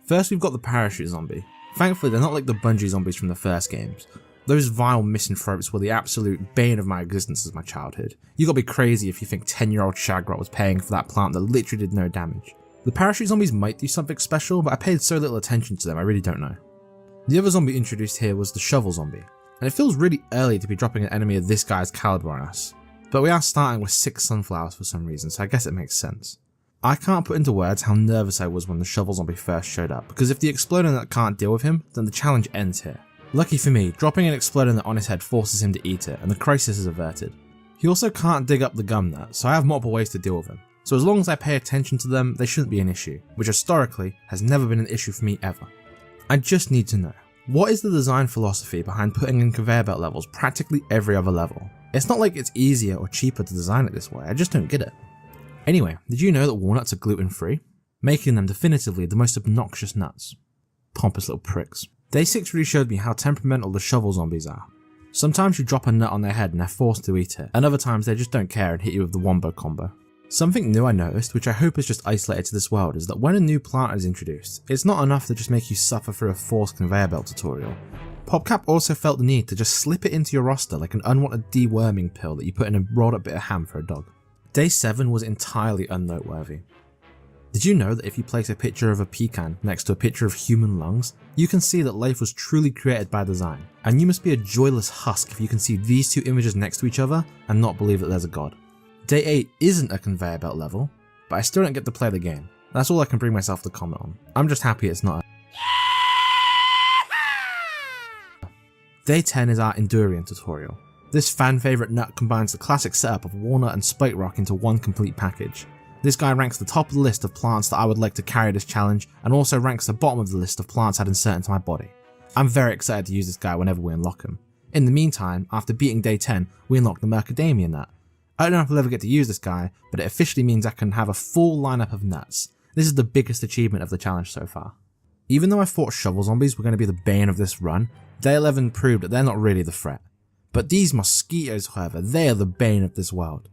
First we've got the parachute zombie. Thankfully they're not like the Bungie zombies from the first games. Those vile misanthropes were the absolute bane of my existence as my childhood. You gotta be crazy if you think 10-year-old Shagrot was paying for that plant that literally did no damage. The parachute zombies might do something special, but I paid so little attention to them I really don't know. The other zombie introduced here was the shovel zombie, and it feels really early to be dropping an enemy of this guy's caliber on us. But we are starting with 6 sunflowers for some reason, so I guess it makes sense. I can't put into words how nervous I was when the shovel zombie first showed up, because if the Exploder Nut can't deal with him, then the challenge ends here. Lucky for me, dropping an Exploder Nut on his head forces him to eat it, and the crisis is averted. He also can't dig up the gum nut, so I have multiple ways to deal with him. So as long as I pay attention to them, they shouldn't be an issue, which historically has never been an issue for me ever. I just need to know, what is the design philosophy behind putting in conveyor belt levels practically every other level? It's not like it's easier or cheaper to design it this way, I just don't get it. Anyway, did you know that walnuts are gluten-free? Making them definitively the most obnoxious nuts. Pompous little pricks. Day 6 really showed me how temperamental the shovel zombies are. Sometimes you drop a nut on their head and they're forced to eat it, and other times they just don't care and hit you with the wombo combo. Something new I noticed, which I hope is just isolated to this world, is that when a new plant is introduced, it's not enough to just make you suffer through a forced conveyor belt tutorial. PopCap also felt the need to just slip it into your roster like an unwanted deworming pill that you put in a rolled up bit of ham for a dog. Day 7 was entirely unnoteworthy. Did you know that if you place a picture of a pecan next to a picture of human lungs, you can see that life was truly created by design, and you must be a joyless husk if you can see these 2 images next to each other and not believe that there's a god. Day 8 isn't a conveyor belt level, but I still don't get to play the game. That's all I can bring myself to comment on. I'm just happy it's not Day 10 is our Endurian tutorial. This fan favourite nut combines the classic setup of walnut and spike rock into one complete package. This guy ranks the top of the list of plants that I would like to carry this challenge, and also ranks the bottom of the list of plants I'd insert into my body. I'm very excited to use this guy whenever we unlock him. In the meantime, after beating Day 10, we unlock the Macadamia nut. I don't know if I'll ever get to use this guy, but it officially means I can have a full lineup of nuts. This is the biggest achievement of the challenge so far. Even though I thought shovel zombies were going to be the bane of this run, Day 11 proved that they're not really the threat. But these mosquitoes, however, they are the bane of this world.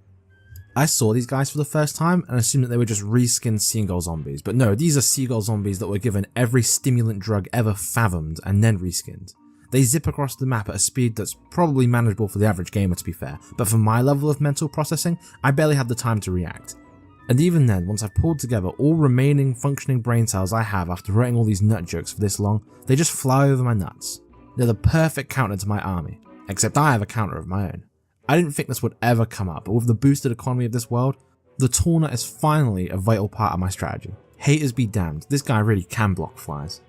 I saw these guys for the first time and assumed that they were just reskinned seagull zombies, but no, these are seagull zombies that were given every stimulant drug ever fathomed and then reskinned. They zip across the map at a speed that's probably manageable for the average gamer, to be fair, but for my level of mental processing, I barely had the time to react. And even then, once I've pulled together all remaining functioning brain cells I have after writing all these nut jokes for this long, they just fly over my nuts. They're the perfect counter to my army, except I have a counter of my own. I didn't think this would ever come up, but with the boosted economy of this world, the tall nut is finally a vital part of my strategy. Haters be damned, this guy really can block flies.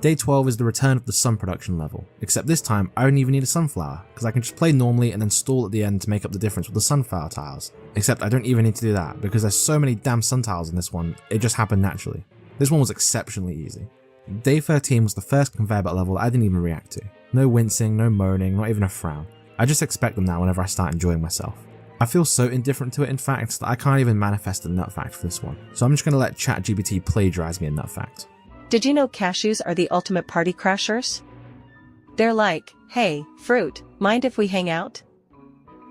Day 12 is the return of the sun production level, except this time I don't even need a sunflower, because I can just play normally and then stall at the end to make up the difference with the sunflower tiles. Except I don't even need to do that, because there's so many damn sun tiles in this one, it just happened naturally. This one was exceptionally easy. Day 13 was the first conveyor belt level that I didn't even react to. No wincing, no moaning, not even a frown. I just expect them now whenever I start enjoying myself. I feel so indifferent to it in fact that I can't even manifest a nut fact for this one, so I'm just going to let ChatGPT plagiarize me a nut fact. Did you know cashews are the ultimate party crashers? They're like, hey, fruit, mind if we hang out?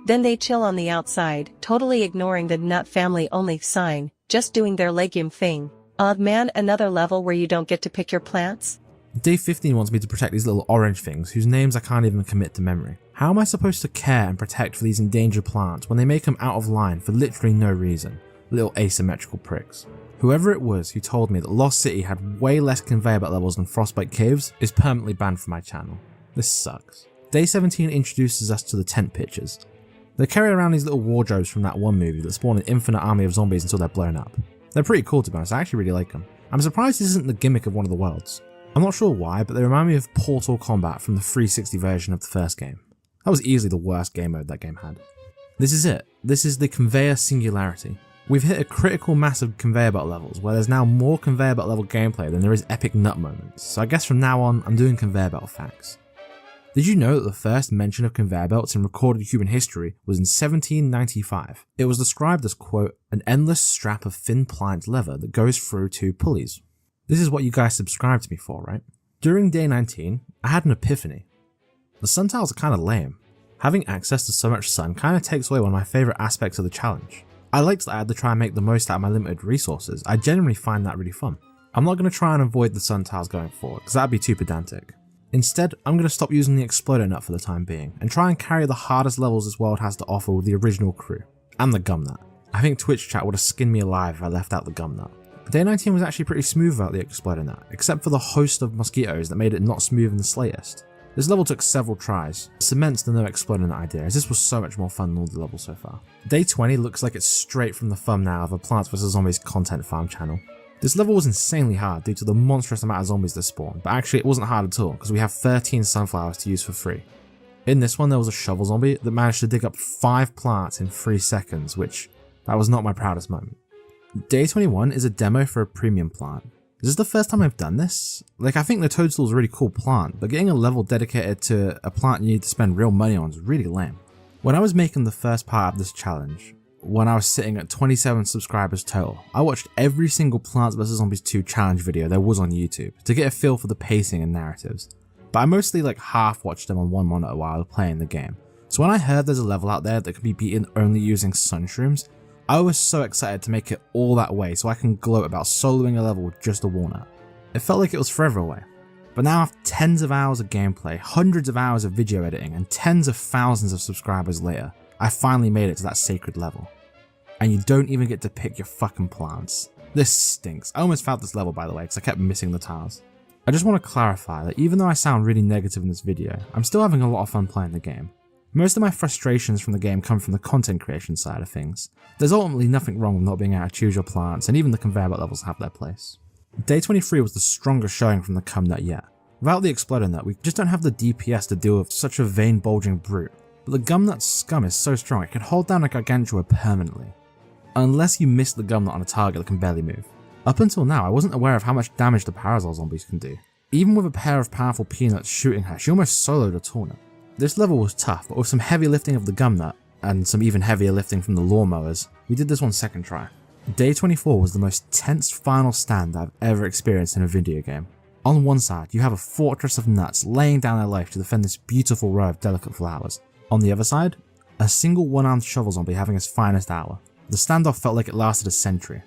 Then they chill on the outside, totally ignoring the nut family only sign, just doing their legume thing. Man, another level where you don't get to pick your plants? Day 15 wants me to protect these little orange things whose names I can't even commit to memory. How am I supposed to care and protect for these endangered plants when they make them out of line for literally no reason? Little asymmetrical pricks. Whoever it was who told me that Lost City had way less conveyor belt levels than Frostbite Caves is permanently banned from my channel. This sucks. Day 17 introduces us to the tent pitchers. They carry around these little wardrobes from that one movie that spawn an infinite army of zombies until they're blown up. They're pretty cool to be honest, I actually really like them. I'm surprised this isn't the gimmick of one of the worlds. I'm not sure why, but they remind me of Portal Combat from the 360 version of the first game. That was easily the worst game mode that game had. This is it. This is the conveyor singularity. We've hit a critical mass of conveyor belt levels where there's now more conveyor belt level gameplay than there is epic nut moments, so I guess from now on I'm doing conveyor belt facts. Did you know that the first mention of conveyor belts in recorded human history was in 1795? It was described as, quote, an endless strap of thin pliant leather that goes through two pulleys. This is what you guys subscribed to me for, right? During day 19, I had an epiphany. The sun tiles are kind of lame. Having access to so much sun kind of takes away one of my favourite aspects of the challenge. I liked that I had to try and make the most out of my limited resources. I genuinely find that really fun. I'm not going to try and avoid the sun tiles going forward, because that'd be too pedantic. Instead, I'm going to stop using the Explodo Nut for the time being, and try and carry the hardest levels this world has to offer with the original crew. And the Gum Nut. I think Twitch chat would have skinned me alive if I left out the Gum Nut. Day 19 was actually pretty smooth without the Explodo Nut, except for the host of mosquitoes that made it not smooth in the slightest. This level took several tries. It cements the no Explodo Nut idea, as this was so much more fun than all the levels so far. Day 20 looks like it's straight from the thumbnail of a Plants vs Zombies content farm channel. This level was insanely hard due to the monstrous amount of zombies that spawn, but actually it wasn't hard at all because we have 13 sunflowers to use for free. In this one there was a shovel zombie that managed to dig up 5 plants in 3 seconds, which that was not my proudest moment. Day 21 is a demo for a premium plant. Is this the first time I've done this? Like, I think the toadstool is a really cool plant, but getting a level dedicated to a plant you need to spend real money on is really lame. When I was making the first part of this challenge, when I was sitting at 27 subscribers total, I watched every single Plants vs Zombies 2 challenge video there was on YouTube to get a feel for the pacing and narratives. But I mostly like half watched them on one monitor while I was playing the game. So when I heard there's a level out there that can be beaten only using sunshrooms, I was so excited to make it all that way so I can gloat about soloing a level with just a walnut. It felt like it was forever away. But now after tens of hours of gameplay, hundreds of hours of video editing, and tens of thousands of subscribers later, I finally made it to that sacred level. And you don't even get to pick your fucking plants. This stinks. I almost failed this level by the way because I kept missing the tiles. I just want to clarify that even though I sound really negative in this video, I'm still having a lot of fun playing the game. Most of my frustrations from the game come from the content creation side of things. There's ultimately nothing wrong with not being able to choose your plants, and even the conveyor belt levels have their place. Day 23 was the strongest showing from the Cum Nut yet. Without the Exploder Nut, we just don't have the DPS to deal with such a vein bulging brute. But the Gumnut's scum is so strong it can hold down a Gargantua permanently. Unless you miss the Gumnut on a target that can barely move. Up until now, I wasn't aware of how much damage the Parasol zombies can do. Even with a pair of powerful peanuts shooting her, she almost soloed a Taunt. This level was tough, but with some heavy lifting of the Gumnut, and some even heavier lifting from the lawnmowers, we did this one second try. Day 24 was the most tense final stand I've ever experienced in a video game. On one side, you have a fortress of nuts laying down their life to defend this beautiful row of delicate flowers. On the other side, a single one-armed shovel zombie having his finest hour. The standoff felt like it lasted a century.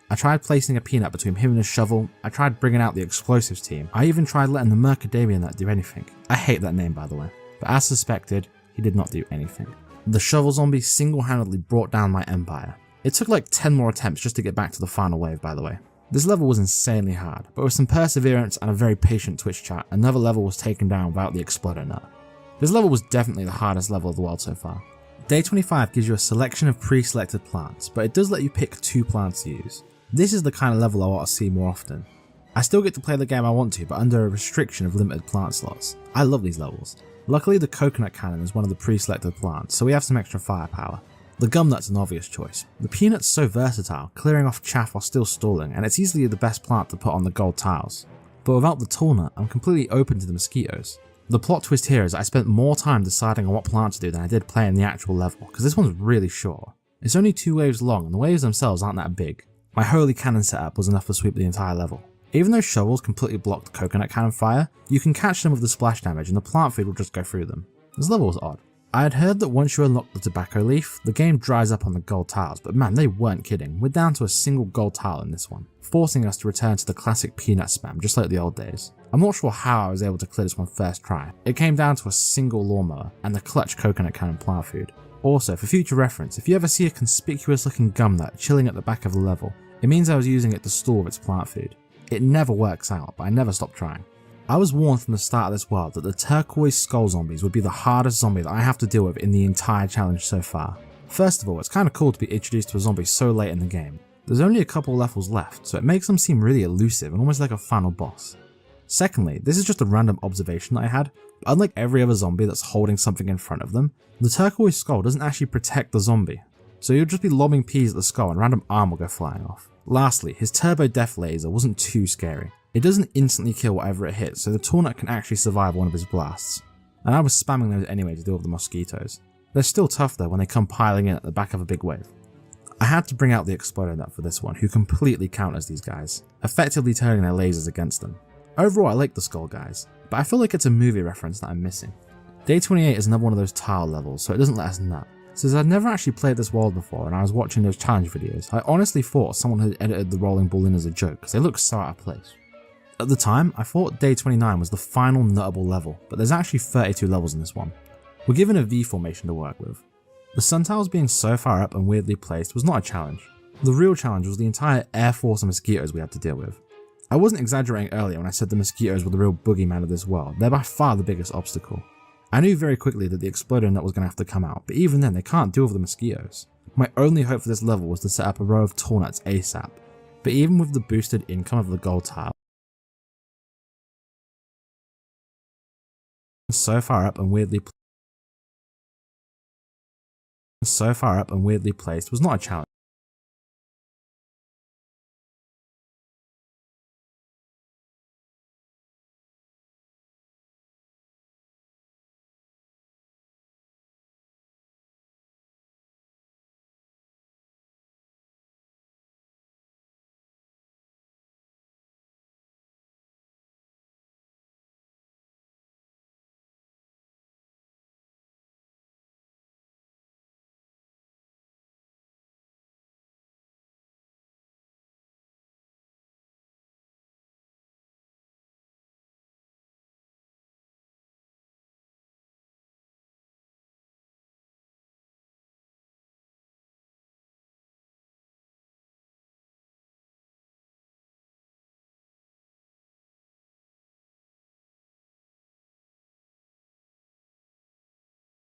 I tried placing a peanut between him and his shovel, I tried bringing out the explosives team, I even tried letting the Mercademia Nut do anything. I hate that name by the way, but as suspected, he did not do anything. The shovel zombie single-handedly brought down my empire. It took like 10 more attempts just to get back to the final wave by the way. This level was insanely hard, but with some perseverance and a very patient Twitch chat, another level was taken down without the Exploder Nut. This level was definitely the hardest level of the world so far. Day 25 gives you a selection of pre-selected plants, but it does let you pick 2 plants to use. This is the kind of level I want to see more often. I still get to play the game I want to, but under a restriction of limited plant slots. I love these levels. Luckily the coconut cannon is one of the pre-selected plants, so we have some extra firepower. The Gumnut's an obvious choice. The peanut's so versatile, clearing off chaff while still stalling, and it's easily the best plant to put on the gold tiles. But without the Tallnut, I'm completely open to the mosquitoes. The plot twist here is that I spent more time deciding on what plant to do than I did playing the actual level, because this one's really short. It's only 2 waves long and the waves themselves aren't that big. My holy cannon setup was enough to sweep the entire level. Even though shovels completely block the coconut cannon fire, you can catch them with the splash damage and the plant food will just go through them. This level was odd. I had heard that once you unlock the tobacco leaf, the game dries up on the gold tiles, but man, they weren't kidding. We're down to a single gold tile in this one, forcing us to return to the classic peanut spam, just like the old days. I'm not sure how I was able to clear this one first try. It came down to a single lawnmower and the clutch coconut cannon plant food. Also, for future reference, if you ever see a conspicuous looking Gumnut chilling at the back of the level, it means I was using it to store its plant food. It never works out, but I never stopped trying. I was warned from the start of this world that the turquoise skull zombies would be the hardest zombie that I have to deal with in the entire challenge so far. First of all, it's kinda cool to be introduced to a zombie so late in the game. There's only a couple levels left, so it makes them seem really elusive and almost like a final boss. Secondly, this is just a random observation that I had, but unlike every other zombie that's holding something in front of them, the turquoise skull doesn't actually protect the zombie, so you'll just be lobbing peas at the skull and random arm will go flying off. Lastly, his turbo death laser wasn't too scary. It doesn't instantly kill whatever it hits, so the Tallnut can actually survive one of his blasts. And I was spamming those anyway to deal with the mosquitoes. They're still tough though when they come piling in at the back of a big wave. I had to bring out the Exploder Nut for this one, who completely counters these guys, effectively turning their lasers against them. Overall I like the skull guys, but I feel like it's a movie reference that I'm missing. Day 28 is another one of those tile levels, so it doesn't let us nut. Since I'd never actually played this world before and I was watching those challenge videos, I honestly thought someone had edited the rolling ball in as a joke because they look so out of place. At the time, I thought Day 29 was the final nuttable level, but there's actually 32 levels in this one. We're given a V formation to work with. The sun tiles being so far up and weirdly placed was not a challenge. The real challenge was the entire air force of mosquitoes we had to deal with. I wasn't exaggerating earlier when I said the mosquitoes were the real boogeyman of this world, they're by far the biggest obstacle. I knew very quickly that the Exploder Nut was going to have to come out, but even then they can't deal with the mosquitoes. My only hope for this level was to set up a row of Tallnuts ASAP, but even with the boosted income of the gold tile, so far up and weirdly placed was not a challenge.